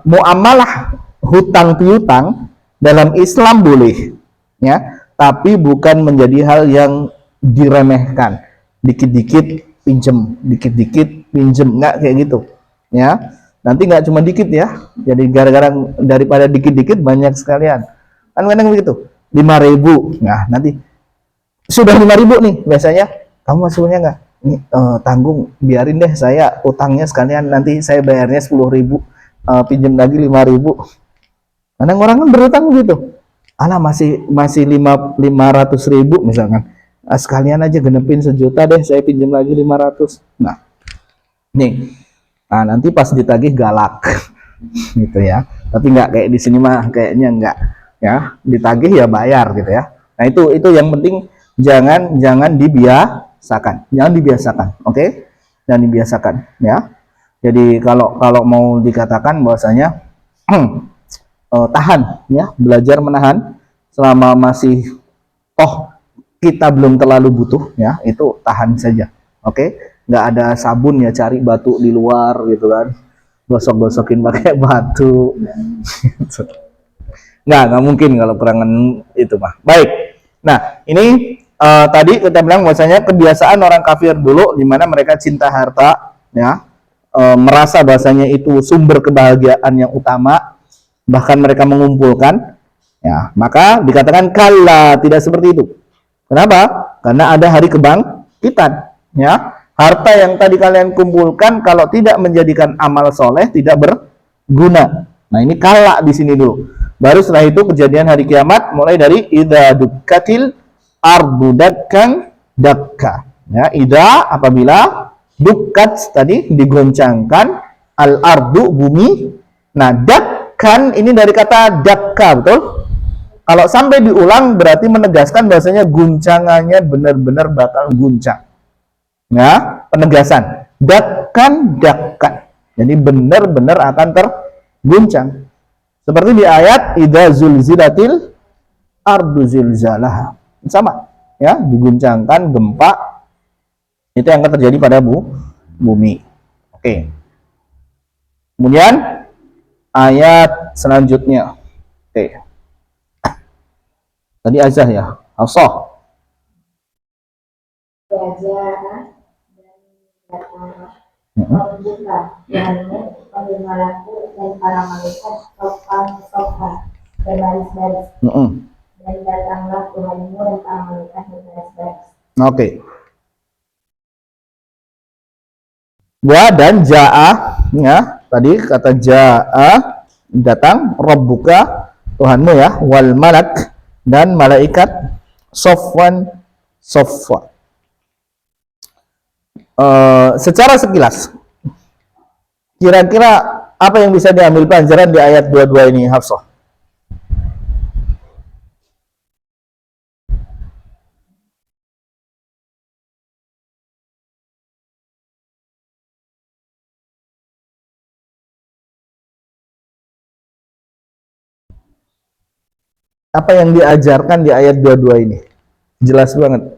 muamalah hutang piutang dalam Islam boleh ya, tapi bukan menjadi hal yang diremehkan. Dikit-dikit pinjem, dikit-dikit pinjem, nggak kayak gitu ya. Nanti nggak cuma dikit ya, jadi gara-gara daripada dikit-dikit banyak sekalian kan kadang begitu. 5.000, nah nanti sudah 5.000 nih biasanya, kamu masih punya nggak? Ini tanggung, biarin deh saya utangnya sekalian, nanti saya bayarnya 10.000, pinjem lagi 5.000. Kadang orang kan berutang gitu, alah masih 500.000 misalkan, sekalian aja genepin 1 juta deh, saya pinjam lagi 500. Nah nih, nah nanti pas ditagih galak gitu ya. Tapi nggak kayak di sini mah, kayaknya nggak ya, ditagih ya bayar gitu ya. Nah itu yang penting, jangan dibiasakan, oke? Jangan dibiasakan ya. Jadi kalau mau dikatakan bahwasanya tahan ya, belajar menahan selama masih kita belum terlalu butuh ya, itu tahan saja, oke? Nggak ada sabun ya, cari batu di luar gitu kan, gosok-gosokin pakai batu. nggak mungkin kalau kurangan itu mah. Baik, nah ini tadi kita bilang bahwasanya kebiasaan orang kafir dulu, di mana mereka cinta harta ya, merasa bahwasanya itu sumber kebahagiaan yang utama, bahkan mereka mengumpulkan ya. Maka dikatakan kalla, tidak seperti itu. Kenapa? Karena ada hari kebangkitan ya. Harta yang tadi kalian kumpulkan kalau tidak menjadikan amal soleh tidak berguna. Nah ini kalla di sini dulu. Baru setelah itu kejadian hari kiamat, mulai dari idza dukkatil ardu dakkan dakka ya. Idza, apabila, dukkat tadi digoncangkan, al ardu bumi. Nah dakkan ini dari kata dakka, betul? Kalau sampai diulang berarti menegaskan bahwasanya guncangannya benar-benar bakal guncang ya, penegasan dakkan. Jadi benar-benar akan terguncang. Seperti di ayat idza zulzilatil ardu zilzalaha. Sama, ya, diguncangkan gempa itu yang akan terjadi pada bumi. Oke. Kemudian ayat selanjutnya. Oke. Tadi Azah ya, Hafsah. Wajah dan datanglah membuka langit oleh malaku dan para malaikat sopan berbaris-baris. Dan datanglah Tuhanmu dan para malaikat berbaris-baris. Oke. Wa dan ja'a, ya, tadi kata ja'a datang, rabbuka Tuhanmu ya, wal malak dan malaikat sofwan sofwa. Secara sekilas kira-kira apa yang bisa diambil pelajaran di ayat 22 ini, Hafsah? Apa yang diajarkan di ayat 22 ini? Jelas banget.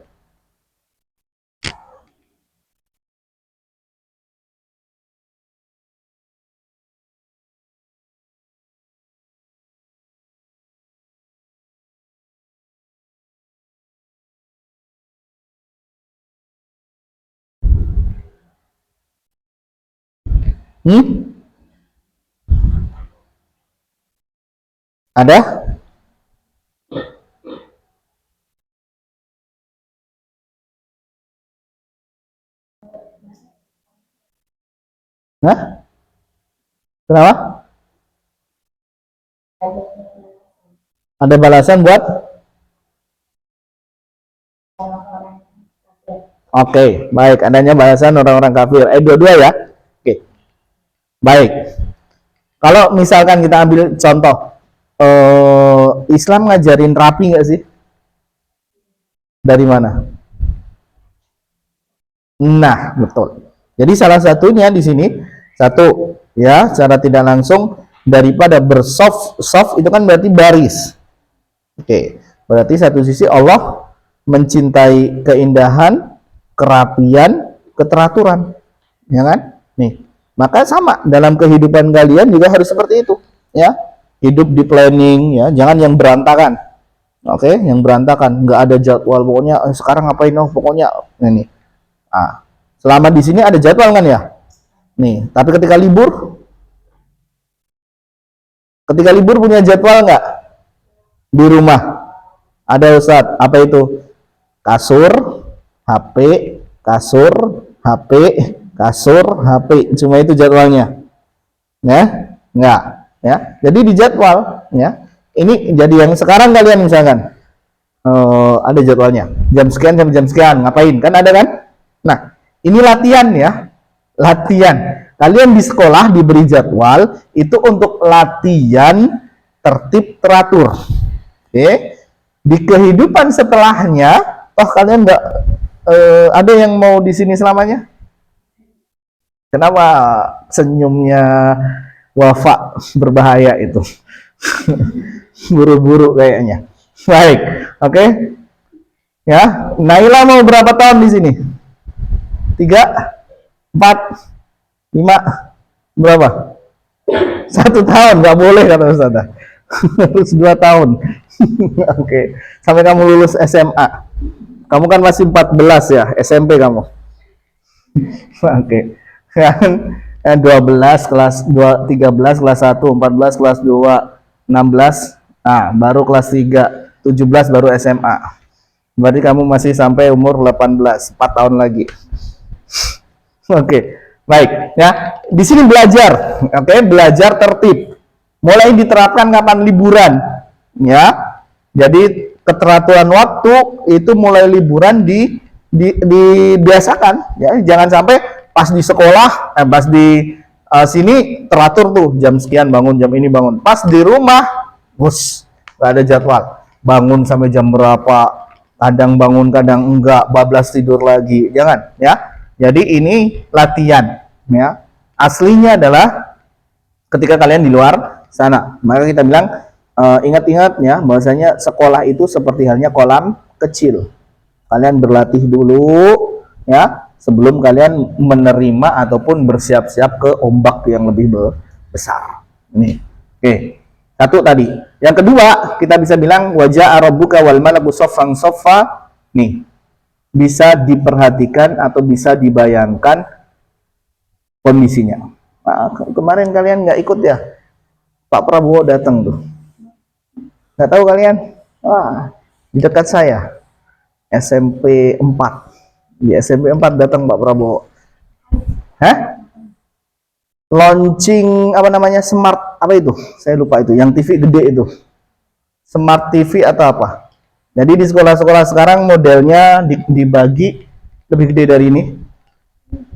Ada? Hah? Kenapa? Ada balasan buat? Oke, baik. Adanya balasan orang-orang kafir. Dua-dua ya. Oke. Baik. Kalau misalkan kita ambil contoh, Islam ngajarin rapi nggak sih? Dari mana? Nah, betul. Jadi salah satunya di sini, satu ya, secara tidak langsung daripada bersoft itu kan berarti baris. Oke, berarti satu sisi Allah mencintai keindahan, kerapian, keteraturan, ya kan? Nih, maka sama dalam kehidupan kalian juga harus seperti itu, ya. Hidup di planning, ya, jangan yang berantakan. Oke, yang berantakan, nggak ada jadwal, pokoknya sekarang ngapain? Oh, pokoknya ini. Selama di sini ada jadwal kan ya? Nih, tapi ketika libur punya jadwal nggak? Di rumah ada Ustadz, apa itu? Kasur, HP, kasur, HP, kasur, HP, cuma itu jadwalnya, ya? Nggak, ya? Jadi di jadwal, ya. Ini jadi yang sekarang kalian misalkan ada jadwalnya, jam sekian sampai jam sekian, ngapain? Kan ada kan? Nah, ini latihan ya, latihan. Kalian di sekolah diberi jadwal itu untuk latihan tertib teratur. Oke, di kehidupan setelahnya, kalian nggak ada yang mau di sini selamanya? Kenapa senyumnya Wafa berbahaya itu? Buru-buru kayaknya. Baik, oke. Ya, Naila mau berapa tahun di sini? 3, 4, 5, berapa? 1 tahun, nggak boleh kata Ustazah. Harus 2 tahun. Oke, sampai kamu lulus SMA. Kamu kan masih 14 ya, SMP kamu. Oke. Kan 12 kelas 2, 13 kelas 1, 14 kelas 2, 16, baru kelas 3, 17 baru SMA. Berarti kamu masih sampai umur 18, 4 tahun lagi. Oke, baik ya. Di sini belajar, belajar tertib. Mulai diterapkan kapan liburan, ya. Jadi keteraturan waktu itu mulai liburan dibiasakan, ya. Jangan sampai pas di sekolah, pas di sini teratur tuh jam sekian bangun, jam ini bangun. Pas di rumah, nggak ada jadwal. Bangun sampai jam berapa? Kadang bangun, kadang enggak. Bablas tidur lagi, jangan, ya. Jadi ini latihan, ya. Aslinya adalah ketika kalian di luar sana. Maka kita bilang ingat-ingat ya bahwasanya sekolah itu seperti halnya kolam kecil. Kalian berlatih dulu ya sebelum kalian menerima ataupun bersiap-siap ke ombak yang lebih besar. Ini. Oke. Satu tadi. Yang kedua, kita bisa bilang wajah rabbuka wal malaku saffan saffa. Nih. Bisa diperhatikan atau bisa dibayangkan kondisinya. Nah, kemarin kalian nggak ikut ya? Pak Prabowo datang tuh. Nggak tahu kalian? Wah, di dekat saya. SMP 4. Di SMP 4 datang Pak Prabowo. Hah? Launching apa namanya? Smart apa itu? Saya lupa itu. Yang TV gede itu. Smart TV atau apa? Jadi di sekolah-sekolah sekarang modelnya dibagi lebih gede dari ini.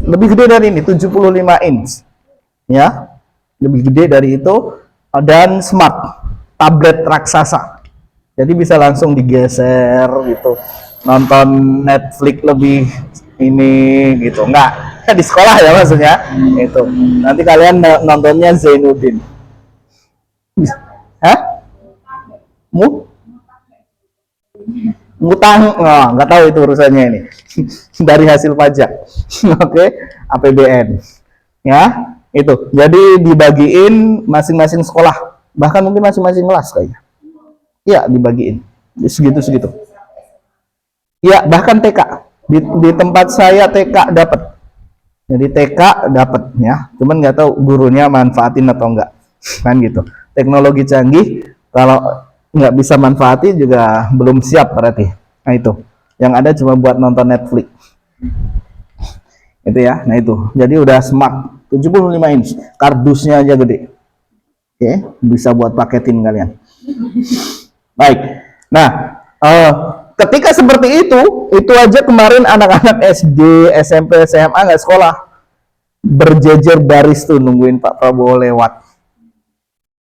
Lebih gede dari ini, 75 inch. Ya. Lebih gede dari itu dan smart, tablet raksasa. Jadi bisa langsung digeser gitu. Nonton Netflix lebih ini gitu. Enggak, di sekolah ya maksudnya. Itu. Nanti kalian nontonnya Zainuddin. Hah? Ngutang, nggak tahu itu urusannya ini. Dari hasil pajak. Oke, APBN. Ya, itu. Jadi dibagiin masing-masing sekolah. Bahkan mungkin masing-masing kelas kayaknya. Iya, dibagiin. Segitu-segitu. Iya, bahkan TK. Di tempat saya TK dapat. Jadi TK dapat ya. Cuman nggak tahu gurunya manfaatin atau enggak. Kan gitu. Teknologi canggih kalau nggak bisa manfaatin juga belum siap berarti. Nah itu yang ada cuma buat nonton Netflix itu ya. Nah itu jadi udah smart 75 inch, kardusnya aja gede. Oke, bisa buat paketin kalian. Baik, nah ketika seperti itu aja kemarin anak-anak SD, SMP, SMA nggak sekolah, berjejer baris tuh nungguin Pak Prabowo lewat,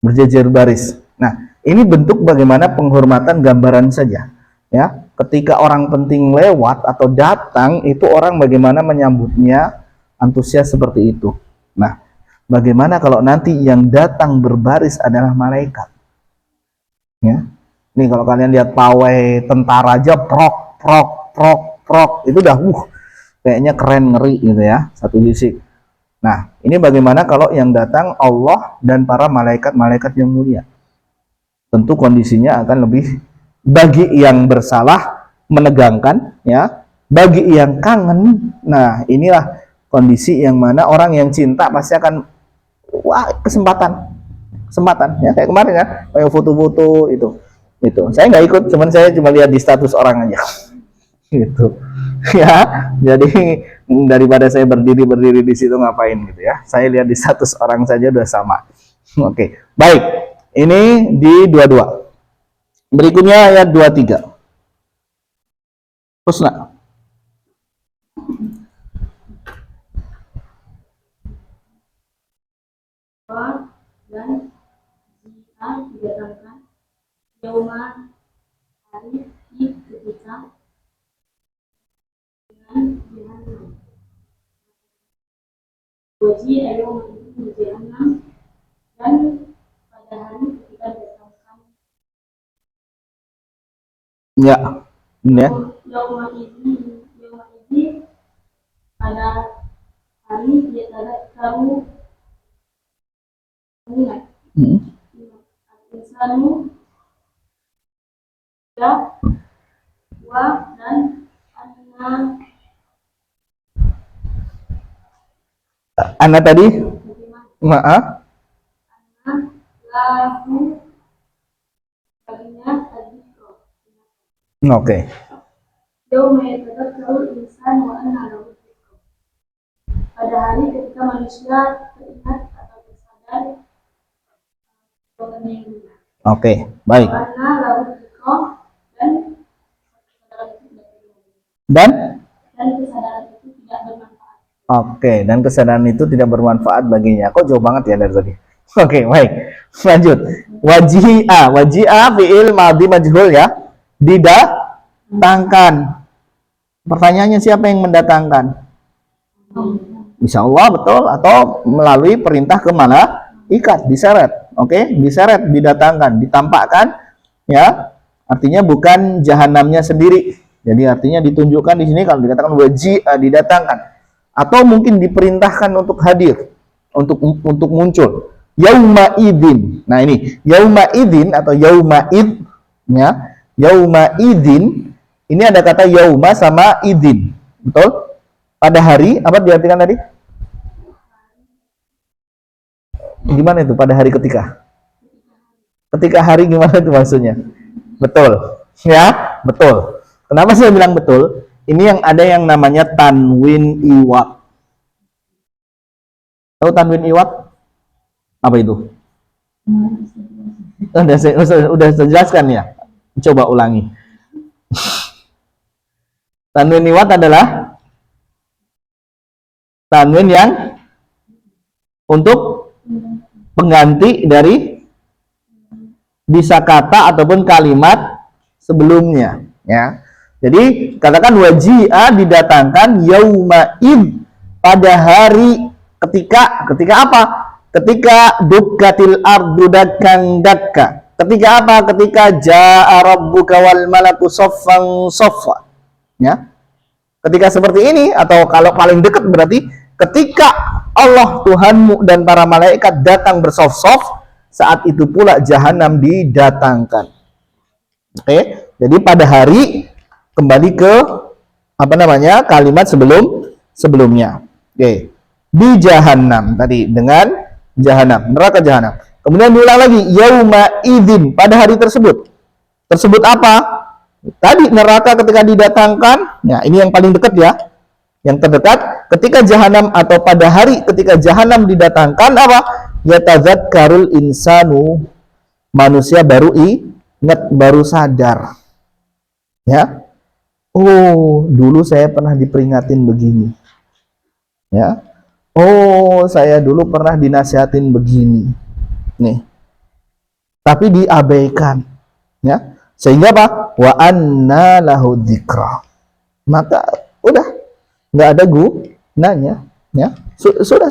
berjejer baris. Nah ini bentuk bagaimana penghormatan gambaran saja ya. Ketika orang penting lewat atau datang itu orang bagaimana menyambutnya, antusias seperti itu. Nah bagaimana kalau nanti yang datang berbaris adalah malaikat ya. Nih kalau kalian lihat pawai tentara aja prok prok prok prok itu udah kayaknya keren, ngeri gitu ya, satu sisi. Nah ini bagaimana kalau yang datang Allah dan para malaikat-malaikat yang mulia. Tentu kondisinya akan lebih, bagi yang bersalah menegangkan ya, bagi yang kangen. Nah inilah kondisi yang mana orang yang cinta pasti akan kesempatan ya, kayak kemarin ya, kayak foto-foto itu saya nggak ikut, cuman saya cuma lihat di status orang aja gitu ya. Jadi daripada saya berdiri di situ ngapain gitu ya, saya lihat di status orang saja udah sama. Oke, baik. Ini di 22. Berikutnya ayat 23. Husna. Dan jika didatangkan yauma hari ketika dengan jahannam. Wajib yauma itu jahannam, dan pada hari ketika datangkan Ya. Ya. yauma ini pada hari dia tidak tahu ingat. Insanu ya wa dan Anak tadi maaf lahu baginya tadi. oke. Yauma yatadzakkaru insan wa anna lahu dzikra. Pada hari ketika manusia teringat atau tersadar mengenai dunia. Oke, baik. Karena lahu dzikra Dan kesadaran itu tidak bermanfaat. oke, dan kesadaran itu tidak bermanfaat baginya. Kok jauh banget ya dari tadi? Oke, baik. Lanjut. Waji'a fi'il madhi majhul ya. Didatangkan. Pertanyaannya siapa yang mendatangkan? Insya Allah betul, atau melalui perintah ke malaikat, diseret, oke, diseret, didatangkan, ditampakkan, ya, artinya bukan jahanamnya sendiri. Jadi artinya ditunjukkan di sini kalau dikatakan didatangkan, atau mungkin diperintahkan untuk hadir, untuk muncul. Yauma idin. Nah ini yauma idin atau yauma id, ya, yauma idin. Ini ada kata yauma sama idin, betul? Pada hari, apa diartikan tadi? Gimana itu pada hari ketika? Ketika hari gimana itu maksudnya? Betul, ya, betul. Kenapa saya bilang betul? Ini yang ada yang namanya tanwin iwad. Tahu tanwin iwad? Apa itu? Udah saya jelaskan ya. Coba ulangi. Tanwin iwad adalah tanwin yang untuk pengganti dari bisa kata ataupun kalimat sebelumnya, ya. Jadi katakan waji'a didatangkan yauma id, pada hari ketika apa? Ketika dukkatil ardu dakkan dakka. Ketika apa? Ketika jaa rabbuka wal malaku saffan saffa. Ya. Ketika seperti ini, atau kalau paling dekat berarti ketika Allah Tuhanmu dan para malaikat datang bersaf-saf, saat itu pula jahanam didatangkan. Oke, jadi pada hari kembali ke apa namanya kalimat sebelumnya. Oke, di jahanam tadi dengan jahanam, neraka jahanam. Kemudian diulang lagi yauma idzin, pada hari tersebut. Tersebut apa? Tadi neraka ketika didatangkan. Nah, ini yang paling dekat ya. Yang terdekat ketika jahanam, atau pada hari ketika jahanam didatangkan apa? Yatadzakkarul insanu, manusia baru ingat, baru sadar. Ya. Oh, dulu saya pernah diperingatin begini. Ya. Oh, saya dulu pernah dinasihatin begini. Nih. Tapi diabaikan. Ya. Sehingga apa? Wa anna lahu dzikra. Maka udah nggak ada gunanya, ya. Sudah.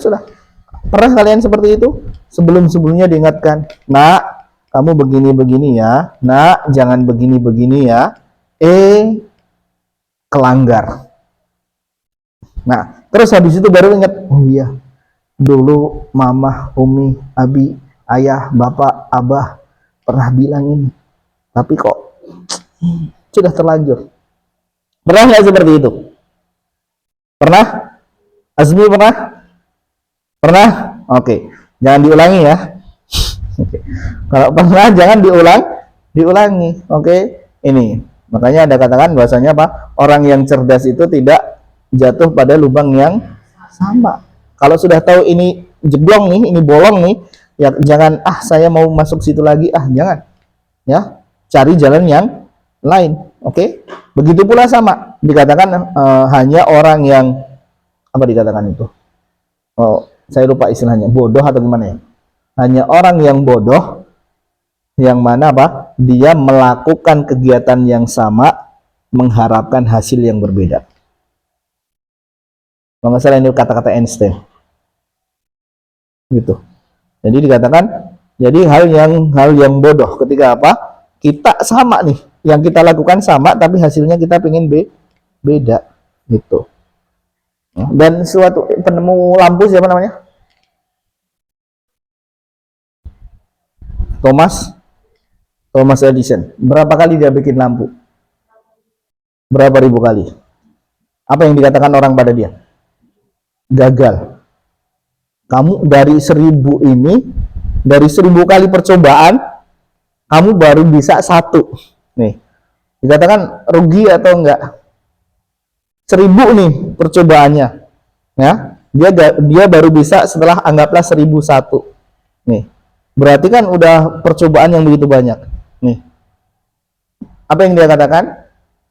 Pernah kalian seperti itu? Sebelumnya diingatkan, "Nak, kamu begini-begini ya. Nak, jangan begini-begini ya." Kelanggar. Nah, terus habis itu baru ingat, oh iya, dulu mama, umi, abi, ayah, bapak, abah pernah bilang ini. Tapi kok sudah terlanjur. Pernah nggak seperti itu? Pernah? Azmi pernah? Pernah? Oke. Jangan diulangi ya. Oke. Kalau pernah jangan diulangi. Oke. Ini. Makanya ada katakan bahwasanya apa? Orang yang cerdas itu tidak jatuh pada lubang yang sama. Kalau sudah tahu ini jeblong nih, ini bolong nih, ya jangan saya mau masuk situ lagi, jangan. Ya, cari jalan yang lain. Oke. Begitu pula sama dikatakan hanya orang yang apa dikatakan itu? Oh, saya lupa istilahnya, bodoh atau gimana ya? Hanya orang yang bodoh yang mana apa? Dia melakukan kegiatan yang sama mengharapkan hasil yang berbeda. Kalau nggak salah ini kata-kata Einstein. Gitu. Jadi dikatakan, jadi hal yang bodoh ketika apa? Kita sama nih, yang kita lakukan sama tapi hasilnya kita pengen beda gitu. Dan suatu penemu lampu siapa namanya? Thomas Edison. Berapa kali dia bikin lampu? Berapa ribu kali? Apa yang dikatakan orang pada dia? Gagal. Kamu dari 1000 kali percobaan, kamu baru bisa 1. Nih, dikatakan rugi atau enggak? 1000 nih percobaannya, ya. Dia baru bisa setelah anggaplah 1001. Nih, berarti kan udah percobaan yang begitu banyak. Nih, apa yang dia katakan?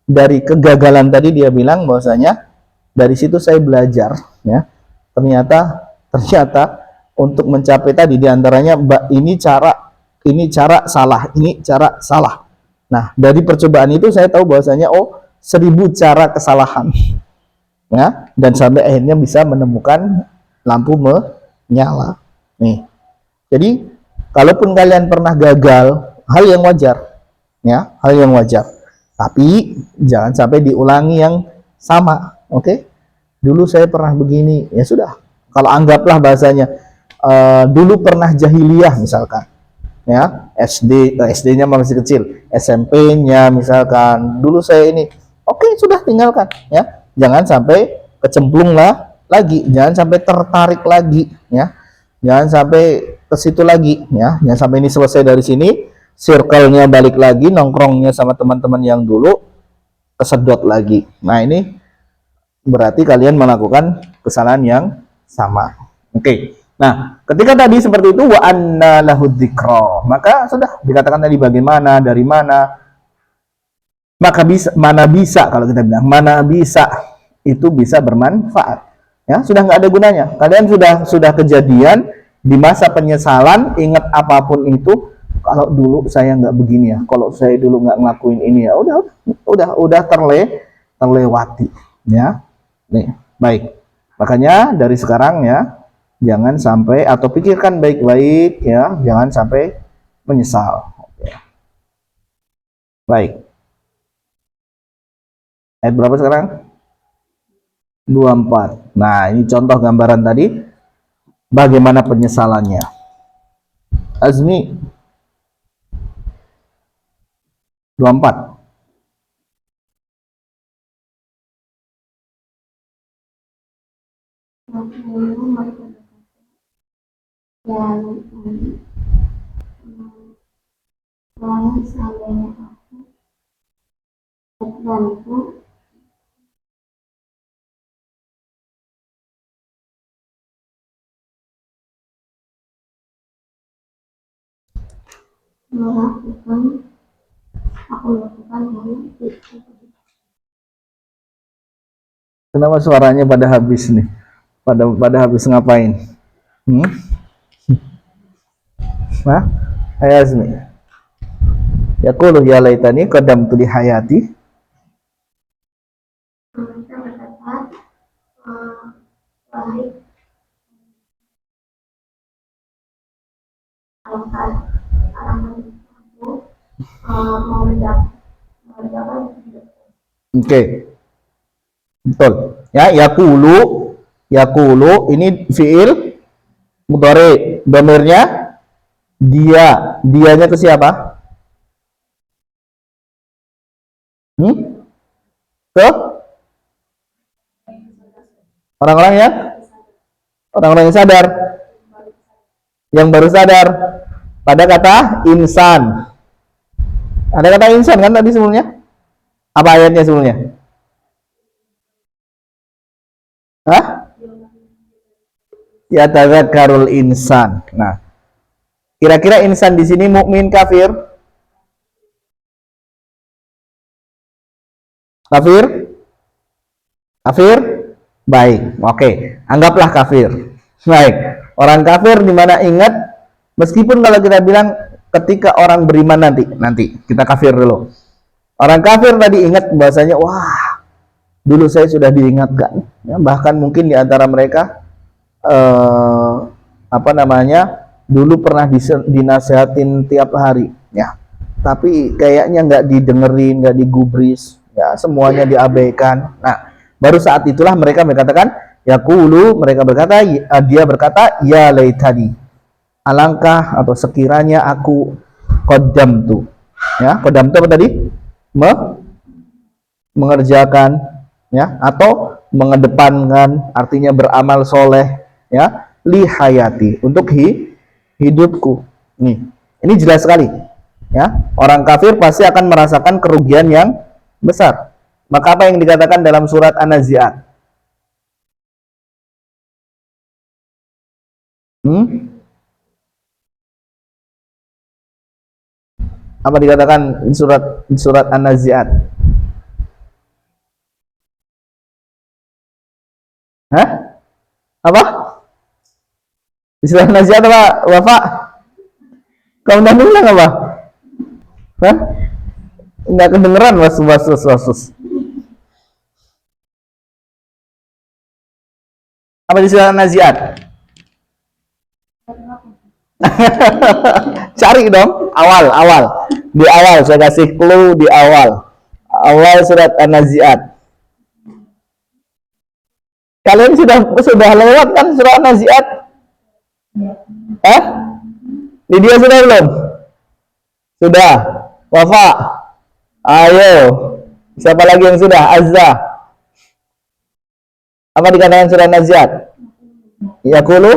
Dari kegagalan tadi dia bilang bahwasanya dari situ saya belajar, ya. Ternyata untuk mencapai tadi diantaranya ini cara salah, ini cara salah. Nah, dari percobaan itu saya tahu bahwasanya 1000 cara kesalahan, ya, dan sampai akhirnya bisa menemukan lampu menyala. Nih. Jadi, kalaupun kalian pernah gagal, hal yang wajar. Ya, hal yang wajar. Tapi jangan sampai diulangi yang sama, oke? Dulu saya pernah begini, ya sudah. Kalau anggaplah bahasanya dulu pernah jahiliyah misalkan, ya SD-nya masih kecil, SMP-nya misalkan dulu saya ini, oke sudah tinggalkan, ya jangan sampai kecemplung lah lagi, jangan sampai tertarik lagi, ya jangan sampai ke situ lagi, ya jangan sampai ini selesai dari sini, circle-nya balik lagi, nongkrongnya sama teman-teman yang dulu kesedot lagi. Nah ini berarti kalian melakukan kesalahan yang sama. Oke. Nah, ketika tadi seperti itu wa anna lahu dzikra, maka sudah dikatakan tadi bagaimana, dari mana, maka bisa, mana bisa kalau kita bilang, mana bisa itu bisa bermanfaat. Ya, sudah nggak ada gunanya. Kalian sudah kejadian di masa penyesalan, ingat apapun itu, kalau dulu saya nggak begini ya, kalau saya dulu nggak ngelakuin ini ya, udah terlewati, ya. Nih, baik. Makanya dari sekarang ya, jangan sampai, atau pikirkan baik-baik ya, jangan sampai menyesal. Baik. Ayat berapa sekarang? 24. Nah, ini contoh gambaran tadi bagaimana penyesalannya. Azmi 24. Seandainya aku bantu melakukan yang itu. Kenapa suaranya pada habis nih? Pada habis ngapain? Hah? Hai Azmi. Yaqulu ya laitani qaddamtu li hayati. Mereka berkata, wahai alangkah aku mau menjaga Oke. Betul. Ya, yaqulu ini fiil mudhari, domirnya dianya ke siapa? Ke orang-orang yang sadar, yang baru sadar, pada kata insan. Ada kata insan kan tadi sebelumnya? Apa ayatnya sebelumnya? Hah? Ya tadzakkarul insan. Nah, kira-kira insan di sini mukmin kafir? Kafir? Kafir? Baik. Oke, anggaplah kafir. Baik. Orang kafir di mana ingat, meskipun kalau kita bilang ketika orang beriman nanti kita kafir dulu. Orang kafir tadi ingat bahasanya, wah, dulu saya sudah diingatkan. Ya, bahkan mungkin di antara mereka dulu pernah dinasehatin tiap hari, ya. Tapi kayaknya nggak didengerin, nggak digubris, ya semuanya diabaikan. Nah, baru saat itulah mereka berkatakan, dia berkata, ya laitani, alangkah atau sekiranya aku qaddamtu. Ya, qaddamtu apa tadi? Mengerjakan, ya, atau mengedepankan, artinya beramal soleh, ya, li hayati, untuk hidupku. Ini jelas sekali, ya. Orang kafir pasti akan merasakan kerugian yang besar. Maka apa yang dikatakan dalam surat An-Nazi'at? Apa dikatakan surat An-Nazi'at? Hah? Apa? Surat An-Nazi'at apa, Bapak? Kamu udah bilang apa? Hah? Enggak kedengeran, wasus. Apa di surah An-Nazi'at? Cari dong, awal. Di awal, saya kasih clue di awal. Awal surat An-Nazi'at. Kalian sudah lewat kan surah An-Nazi'at? Hah? Lydia sudah belum? Sudah. Wafa. Ayo. Siapa lagi yang sudah? Azza. Apa dikatakan surah An-Nazi'at? Yaqulu?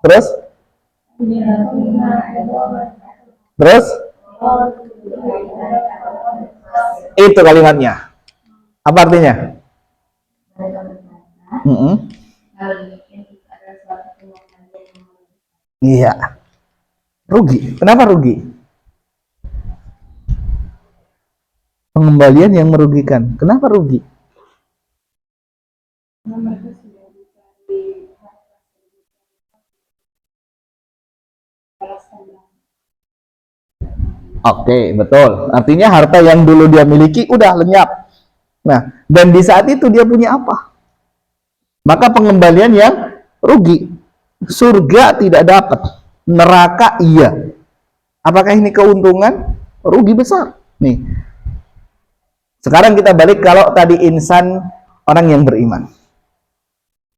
Terus? Terus? Itu kalimatnya. Apa artinya? Iya. Rugi. Kenapa rugi? Pengembalian yang merugikan. Kenapa rugi? Oke, betul. Artinya harta yang dulu dia miliki udah lenyap. Nah, dan di saat itu dia punya apa? Maka pengembalian yang rugi. Surga tidak dapat, neraka iya. Apakah ini keuntungan? Rugi besar. Nih. Sekarang kita balik kalau tadi insan orang yang beriman.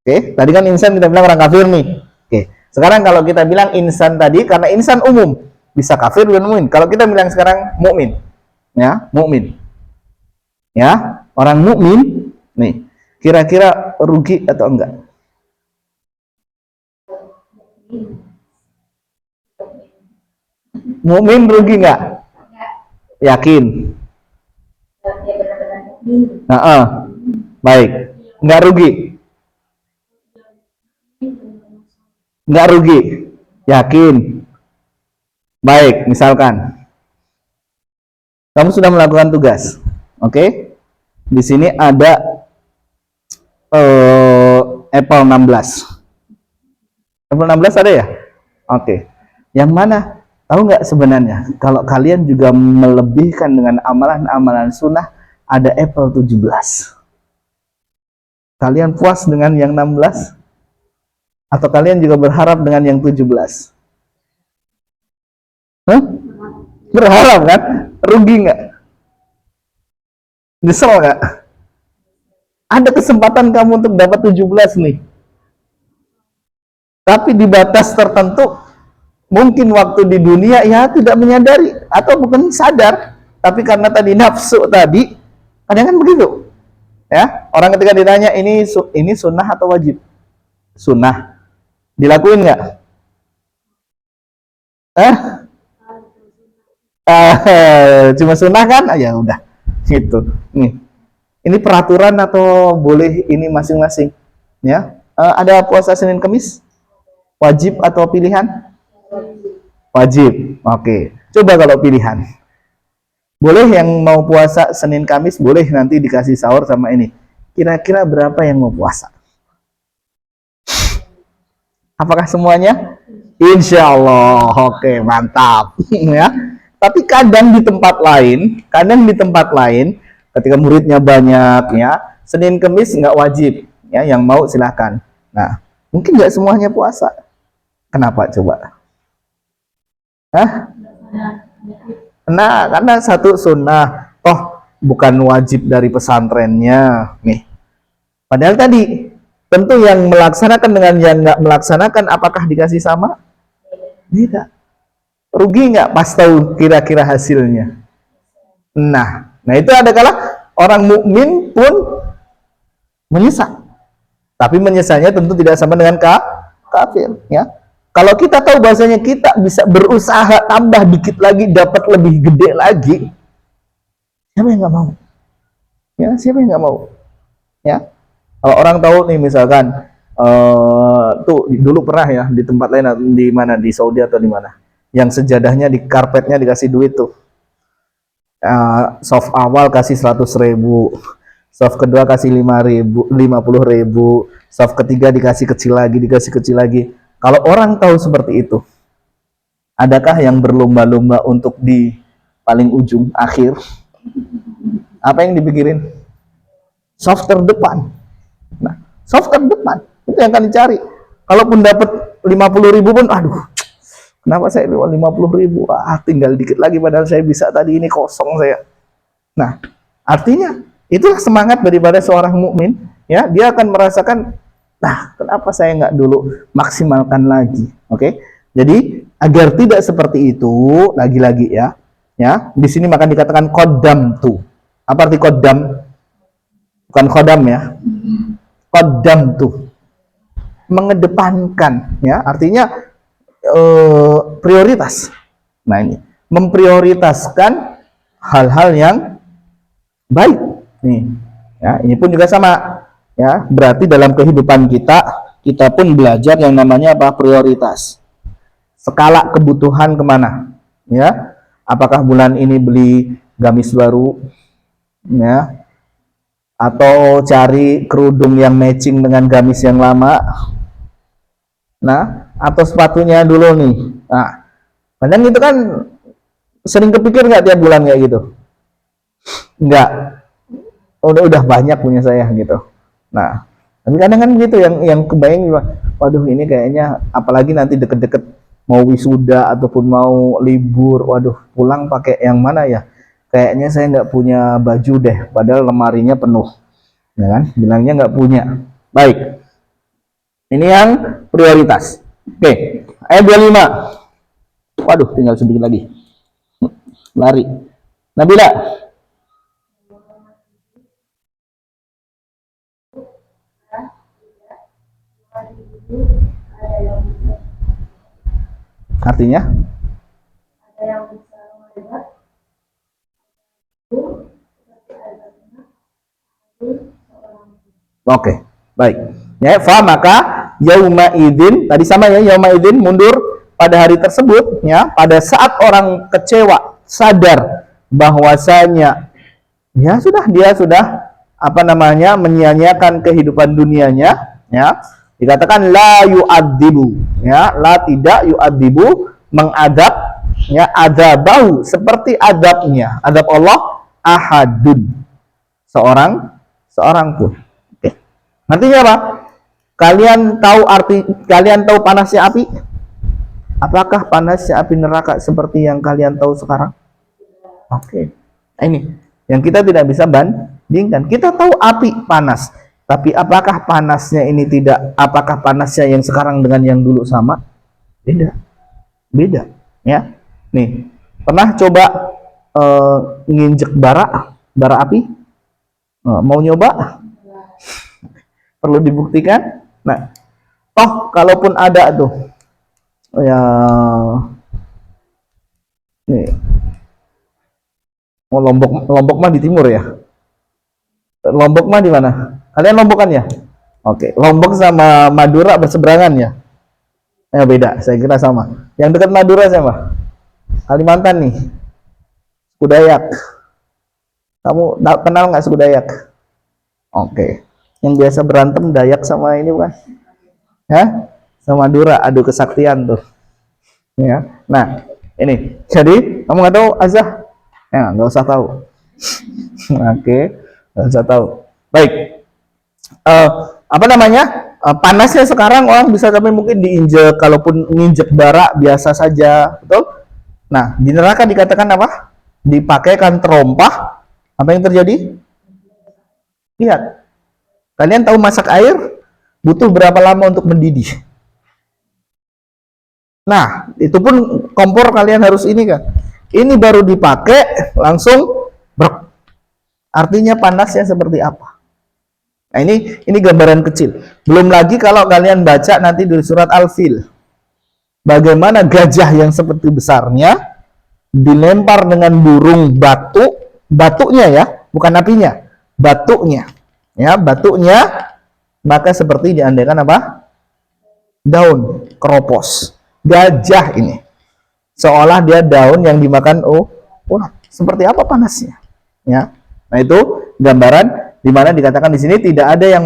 Oke, tadi kan insan kita bilang orang kafir nih. Oke, sekarang kalau kita bilang insan tadi karena insan umum, bisa kafir dan mukmin. Kalau kita bilang sekarang mukmin, ya, mukmin. Ya, orang mukmin nih, kira-kira rugi atau enggak? Mukmin rugi enggak? Yakin? Baik. Enggak rugi? Enggak rugi? Yakin? Baik, misalkan kamu sudah melakukan tugas, oke? Di sini ada Apple 16. Apple 16 ada ya? Oke. Yang mana? Tahu nggak sebenarnya kalau kalian juga melebihkan dengan amalan-amalan sunnah, ada Apple 17. Kalian puas dengan yang 16? Atau kalian juga berharap dengan yang 17? Hah? Berharap kan? Rugi nggak? Nyesel nggak? Ada kesempatan kamu untuk dapat 17 nih. Tapi di batas tertentu, mungkin waktu di dunia ya tidak menyadari atau bukan sadar, tapi karena tadi nafsu tadi, kadang kan begitu. Ya, orang ketika ditanya ini sunnah atau wajib? Sunnah. Dilakuin nggak? Cuma sunnah kan? Ya udah. Gitu. Nih. Ini peraturan atau boleh ini masing-masing? Ya. Ada puasa Senin Kamis? Wajib atau pilihan? Wajib. Oke. Coba kalau pilihan. Boleh yang mau puasa Senin Kamis, boleh nanti dikasih sahur sama ini. Kira-kira berapa yang mau puasa? Apakah semuanya? Insya Allah. Oke, mantap. Ya. Tapi kadang di tempat lain, ketika muridnya banyak, ya, Senin Kamis nggak wajib, ya, yang mau silahkan. Nah, mungkin nggak semuanya puasa. Kenapa coba? Hah? Nah, karena satu sunnah, toh bukan wajib dari pesantrennya, nih. Padahal tadi, tentu yang melaksanakan dengan yang nggak melaksanakan, apakah dikasih sama? Tidak. Rugi nggak pas tahu kira-kira hasilnya? Nah itu ada kala orang mukmin pun menyesal. Tapi menyesalnya tentu tidak sama dengan kafir, ya. Kalau kita tahu bahasanya kita bisa berusaha tambah dikit lagi, dapat lebih gede lagi, siapa yang nggak mau? Ya, siapa yang nggak mau? Ya, kalau orang tahu nih misalkan, tuh dulu pernah ya di tempat lain, di mana, di Saudi atau di mana, yang sejadahnya di karpetnya dikasih duit tuh. Soft awal kasih 100.000, soft kedua kasih 50.000, soft ketiga dikasih kecil lagi. Kalau orang tahu seperti itu, adakah yang berlomba-lomba untuk di paling ujung akhir? Apa yang dipikirin? Soft terdepan. soft terdepan. Itu yang akan dicari. Kalaupun dapat 50.000 pun, aduh, kenapa saya 50.000? Tinggal dikit lagi padahal saya bisa tadi, ini kosong saya. Nah, artinya itulah semangat daripada seorang mukmin, ya. Dia akan merasakan, nah, kenapa saya nggak dulu maksimalkan lagi? Oke. Jadi agar tidak seperti itu, lagi-lagi ya. Di sini maka dikatakan qaddam tu. Apa arti qaddam? Bukan khodam ya. Qaddam tu. Mengedepankan, ya. Artinya prioritas. Nah, ini memprioritaskan hal-hal yang baik. Nih, ya, ini pun juga sama. Ya, berarti dalam kehidupan kita pun belajar yang namanya apa? Prioritas. Skala kebutuhan kemana? Ya, apakah bulan ini beli gamis baru, ya, atau cari kerudung yang matching dengan gamis yang lama? Nah, atau sepatunya dulu nih. Nah, kadang itu kan sering kepikir nggak tiap bulan kayak gitu? Nggak. Udah banyak punya saya gitu. Nah, tapi kadang kan gitu yang kebayang, waduh ini kayaknya apalagi nanti deket-deket mau wisuda ataupun mau libur, waduh pulang pakai yang mana ya? Kayaknya saya nggak punya baju deh, padahal lemarinya penuh, ya kan? Bilangnya nggak punya. Baik, ini yang prioritas. Oke, ayat 25. Waduh, tinggal sedikit lagi. Lari. Nabila. Artinya? Ada yang bisa melihat, Oke, baik. Ya, fa maka yauma idzin, tadi sama ya, yauma idzin mundur pada hari tersebut, ya, pada saat orang kecewa, sadar bahwasanya ya sudah, dia sudah apa namanya menyia-nyiakan kehidupan dunianya, ya. Dikatakan la yu'adzibu, ya, la tidak yu'adzibu, mengadab, ya, adzabau seperti adabnya, adab Allah, ahadun, seorang pun. Oke. Artinya apa? Kalian tahu panasnya api? Apakah panasnya api neraka seperti yang kalian tahu sekarang? Oke. Nah, ini yang kita tidak bisa bandingkan. Kita tahu api panas, tapi apakah panasnya yang sekarang dengan yang dulu sama? Beda, ya. Nih, pernah coba nginjek bara api? Mau nyoba? Perlu dibuktikan. Nah, toh kalaupun ada tuh, ya, nih, Lombok mah di timur ya. Lombok mah di mana? Kalian Lombokan ya? Oke, Lombok sama Madura berseberangan ya? Beda, saya kira sama. Yang dekat Madura siapa? Kalimantan nih. Suku Dayak. Kamu kenal nggak suku Dayak? Oke. Yang biasa berantem Dayak sama ini bukan? Ya? Sama Madura, adu kesaktian tuh. Ya. Nah, ini. Jadi, kamu nggak tahu Azah? Ya, nggak usah tahu. Oke, nggak usah tahu. Baik. Apa namanya? Panasnya sekarang orang bisa sampai mungkin diinjek, kalaupun nginjek bara biasa saja, betul? Nah, di neraka dikatakan apa? Dipakaikan terompah. Apa yang terjadi? Lihat. Kalian tahu masak air butuh berapa lama untuk mendidih? Nah, itu pun kompor kalian harus ini kan. Ini baru dipakai langsung brek. Artinya panasnya seperti apa? Nah, ini gambaran kecil. Belum lagi kalau kalian baca nanti di surat Al-Fil. Bagaimana gajah yang seperti besarnya dilempar dengan burung batunya ya, bukan apinya, batunya. Ya, batunya maka seperti diandaikan apa? Daun keropos. Gajah ini seolah dia daun yang dimakan seperti apa panasnya, ya. Nah, itu gambaran di mana dikatakan di sini tidak ada yang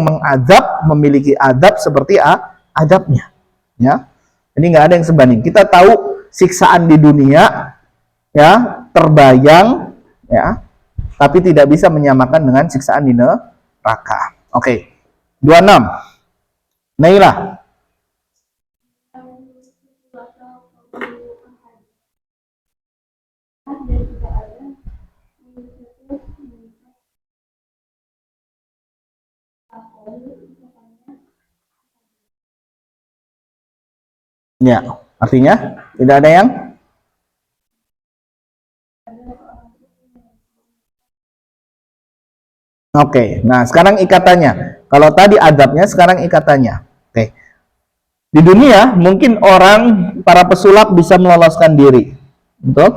memiliki adab seperti adabnya, ya. Jadi nggak ada yang sebanding. Kita tahu siksaan di dunia, ya, terbayang, ya, tapi tidak bisa menyamakan dengan siksaan di neraka. Oke. 26. Naila. Ya, artinya tidak ada yang. Oke, nah sekarang ikatannya. Kalau tadi adabnya, sekarang ikatannya. Oke. Di dunia mungkin orang para pesulap bisa meloloskan diri. Betul?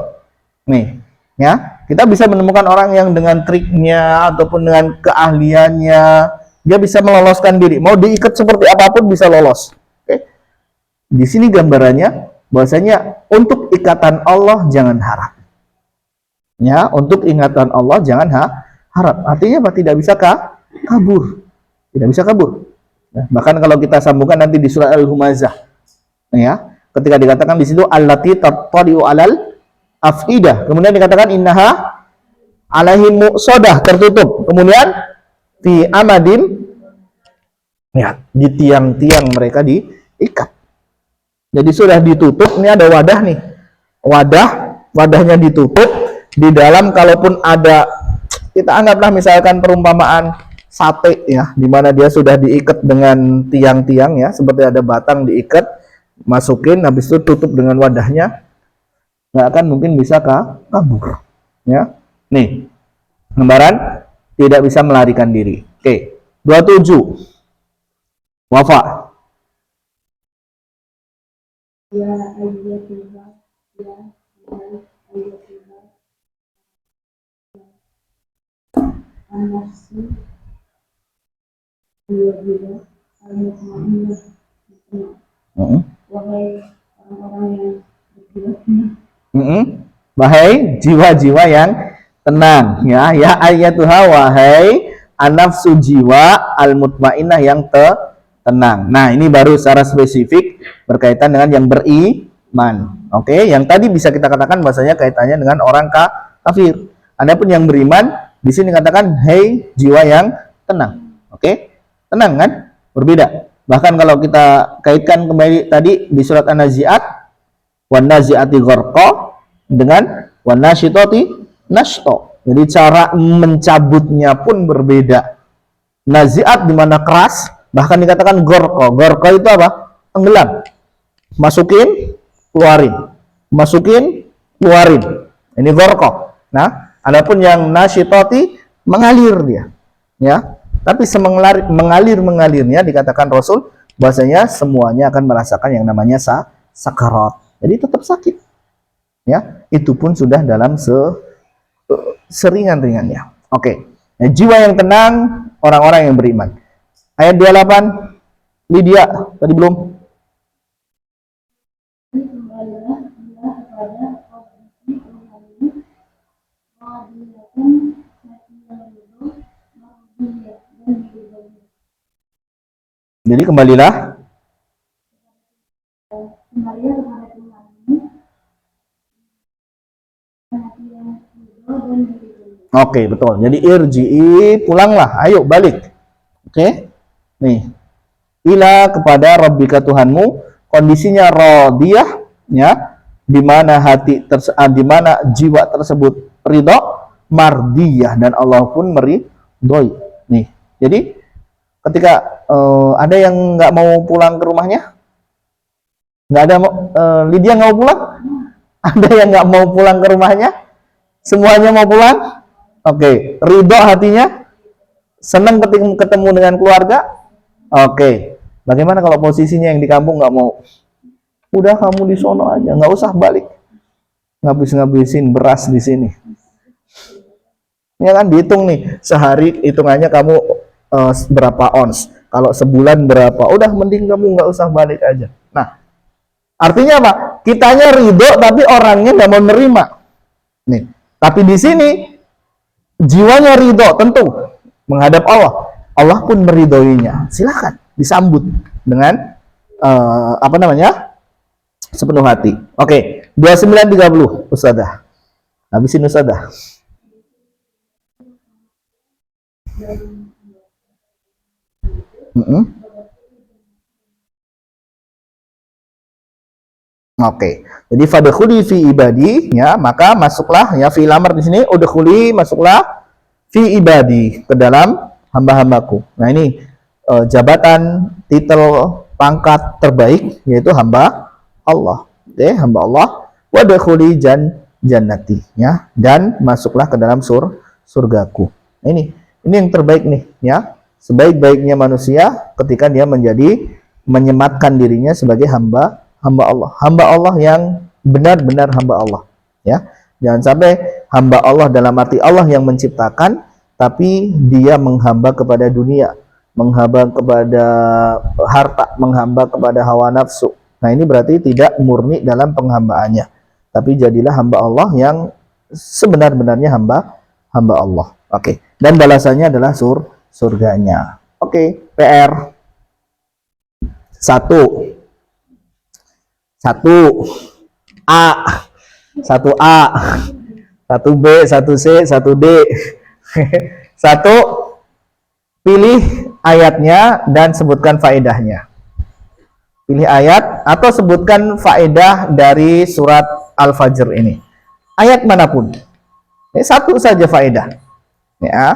Nih, ya. Kita bisa menemukan orang yang dengan triknya ataupun dengan keahliannya dia bisa meloloskan diri. Mau diikat seperti apapun bisa lolos. Oke. Di sini gambarannya bahwasanya untuk ikatan Allah jangan harap. Ya, untuk ingatan Allah jangan harap. Artinya apa? Tidak bisa kabur. Tidak bisa kabur. Ya, bahkan kalau kita sambungkan nanti di surat Al-Humazah, ya, ketika dikatakan di situ allati tattali'u alal afidah, kemudian dikatakan innaha alaihim muqsadah, tertutup. Kemudian fi amadin, ya, di tiang-tiang mereka diikat. Jadi sudah ditutup, ini ada wadah nih. Wadahnya ditutup. Di dalam kalaupun ada, kita anggaplah misalkan perumpamaan sate ya, di mana dia sudah diikat dengan tiang-tiang ya, seperti ada batang diikat, masukin, habis itu tutup dengan wadahnya, nggak akan mungkin bisa kabur. Ya, nih gambaran tidak bisa melarikan diri. Oke, 27 Wafa. Ya ayyatuha ya ayyatuha an-nafsu al-mutmainnah al-mutmainnah. Wahai orang-orang yang berjiwa. Wahai jiwa-jiwa yang tenang, ya, ya ayyatuha, wahai an-nafsu, jiwa al-mutmainnah yang tenang. Nah, ini baru secara spesifik berkaitan dengan yang beriman. Oke, yang tadi bisa kita katakan bahasanya kaitannya dengan orang kafir. Adapun yang beriman di sini katakan hei jiwa yang tenang. Oke, tenang kan? Berbeda. Bahkan kalau kita kaitkan kembali tadi di surat An-Nazi'at, wan nazi'ati gharqa dengan wan nasyitati nashto. Jadi cara mencabutnya pun berbeda. Nazi'at di mana keras, bahkan dikatakan gharqa. Gharqa itu apa? Tenggelam. Masukin, keluarin. Masukin, keluarin. Ini gharqa. Nah, adapun yang nasyitati mengalir dia. Ya. Tapi mengalirnya dikatakan Rasul bahasanya semuanya akan merasakan yang namanya sakarat. Jadi tetap sakit. Ya, itu pun sudah dalam seringan-ringannya. Oke. Nah, jiwa yang tenang orang-orang yang beriman. Ayat 28 Lydia tadi belum. Jadi kembalilah Oke, betul. Jadi irji'i, pulanglah, ayo balik. Oke. Nih. Ila kepada Rabbika Tuhanmu, kondisinya radiyah ya, di mana di mana jiwa tersebut ridho, mardiyah, dan Allah pun meridhoi. Nih. Jadi ketika ada yang nggak mau pulang ke rumahnya, nggak ada Lydia nggak mau pulang, ada yang nggak mau pulang ke rumahnya, semuanya mau pulang. Oke, ridho hatinya, senang ketemu dengan keluarga. Oke, bagaimana kalau posisinya yang di kampung nggak mau? Udah kamu di sono aja, nggak usah balik, ngabis-ngabisin beras di sini. Ya kan, dihitung nih sehari hitungannya kamu berapa ons, kalau sebulan berapa, udah mending kamu nggak usah balik aja. Nah, artinya apa? Kitanya ridho tapi orangnya nggak mau nerima. Nih, tapi di sini jiwanya ridho tentu menghadap Allah. Allah pun meridhoinya. Silakan disambut dengan sepenuh hati. Oke, 29:30 Ustazah. Habisin Ustazah. Oke. Jadi fadkhuli fi ibadi, ya, maka masuklah, ya, fi lamar di sini udkhuli, masuklah fi ibadi, ke dalam hamba-hambaku. Nah, ini jabatan, titel, pangkat terbaik yaitu hamba Allah. Oke, hamba Allah. Wadkhuli jannati, ya, dan masuklah ke dalam surgaku. Nah, ini yang terbaik nih, ya. Sebaik-baiknya manusia ketika dia menyematkan dirinya sebagai hamba Allah. Hamba Allah yang benar-benar hamba Allah, ya. Jangan sampai hamba Allah dalam arti Allah yang menciptakan, tapi dia menghamba kepada dunia, menghamba kepada harta, menghamba kepada hawa nafsu. Nah, ini berarti tidak murni dalam penghambaannya. Tapi jadilah hamba Allah yang sebenar-benarnya hamba Allah. Oke. Dan balasannya adalah surganya. Oke, PR 1. 1A, 1A, 1B, 1C, 1D. 1. Pilih ayatnya dan sebutkan faedahnya. Pilih ayat atau sebutkan faedah dari surat Al-Fajr ini. Ayat manapun. Satu saja faedah. Ya.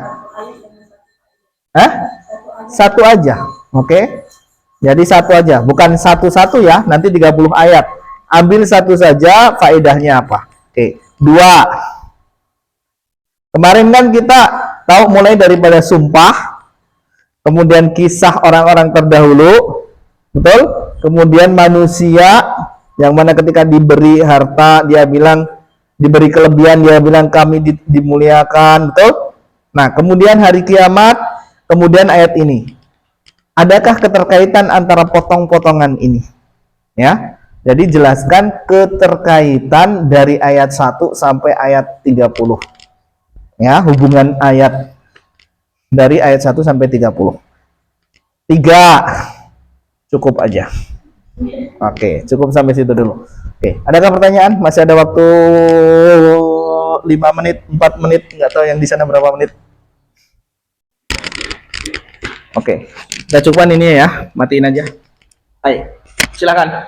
Satu aja. Oke. Jadi satu aja, bukan satu-satu ya, nanti 30 ayat. Ambil satu saja, faedahnya apa? Oke. 2. Kemarin kan kita tahu mulai daripada sumpah, kemudian kisah orang-orang terdahulu, betul? Kemudian manusia, yang mana ketika diberi harta, dia bilang, diberi kelebihan, dia bilang kami dimuliakan, betul? Nah, kemudian hari kiamat, kemudian ayat ini. Adakah keterkaitan antara potong-potongan ini? Ya. Jadi jelaskan keterkaitan dari ayat 1 sampai ayat 30. Ya, hubungan ayat dari ayat 1 sampai 30. 3. Cukup aja. Oke, cukup sampai situ dulu. Oke, adakah pertanyaan? Masih ada waktu 5 menit, 4 menit, nggak tahu yang di sana berapa menit. Oke, kita cukupkan ini ya, matiin aja. Ayo, silakan.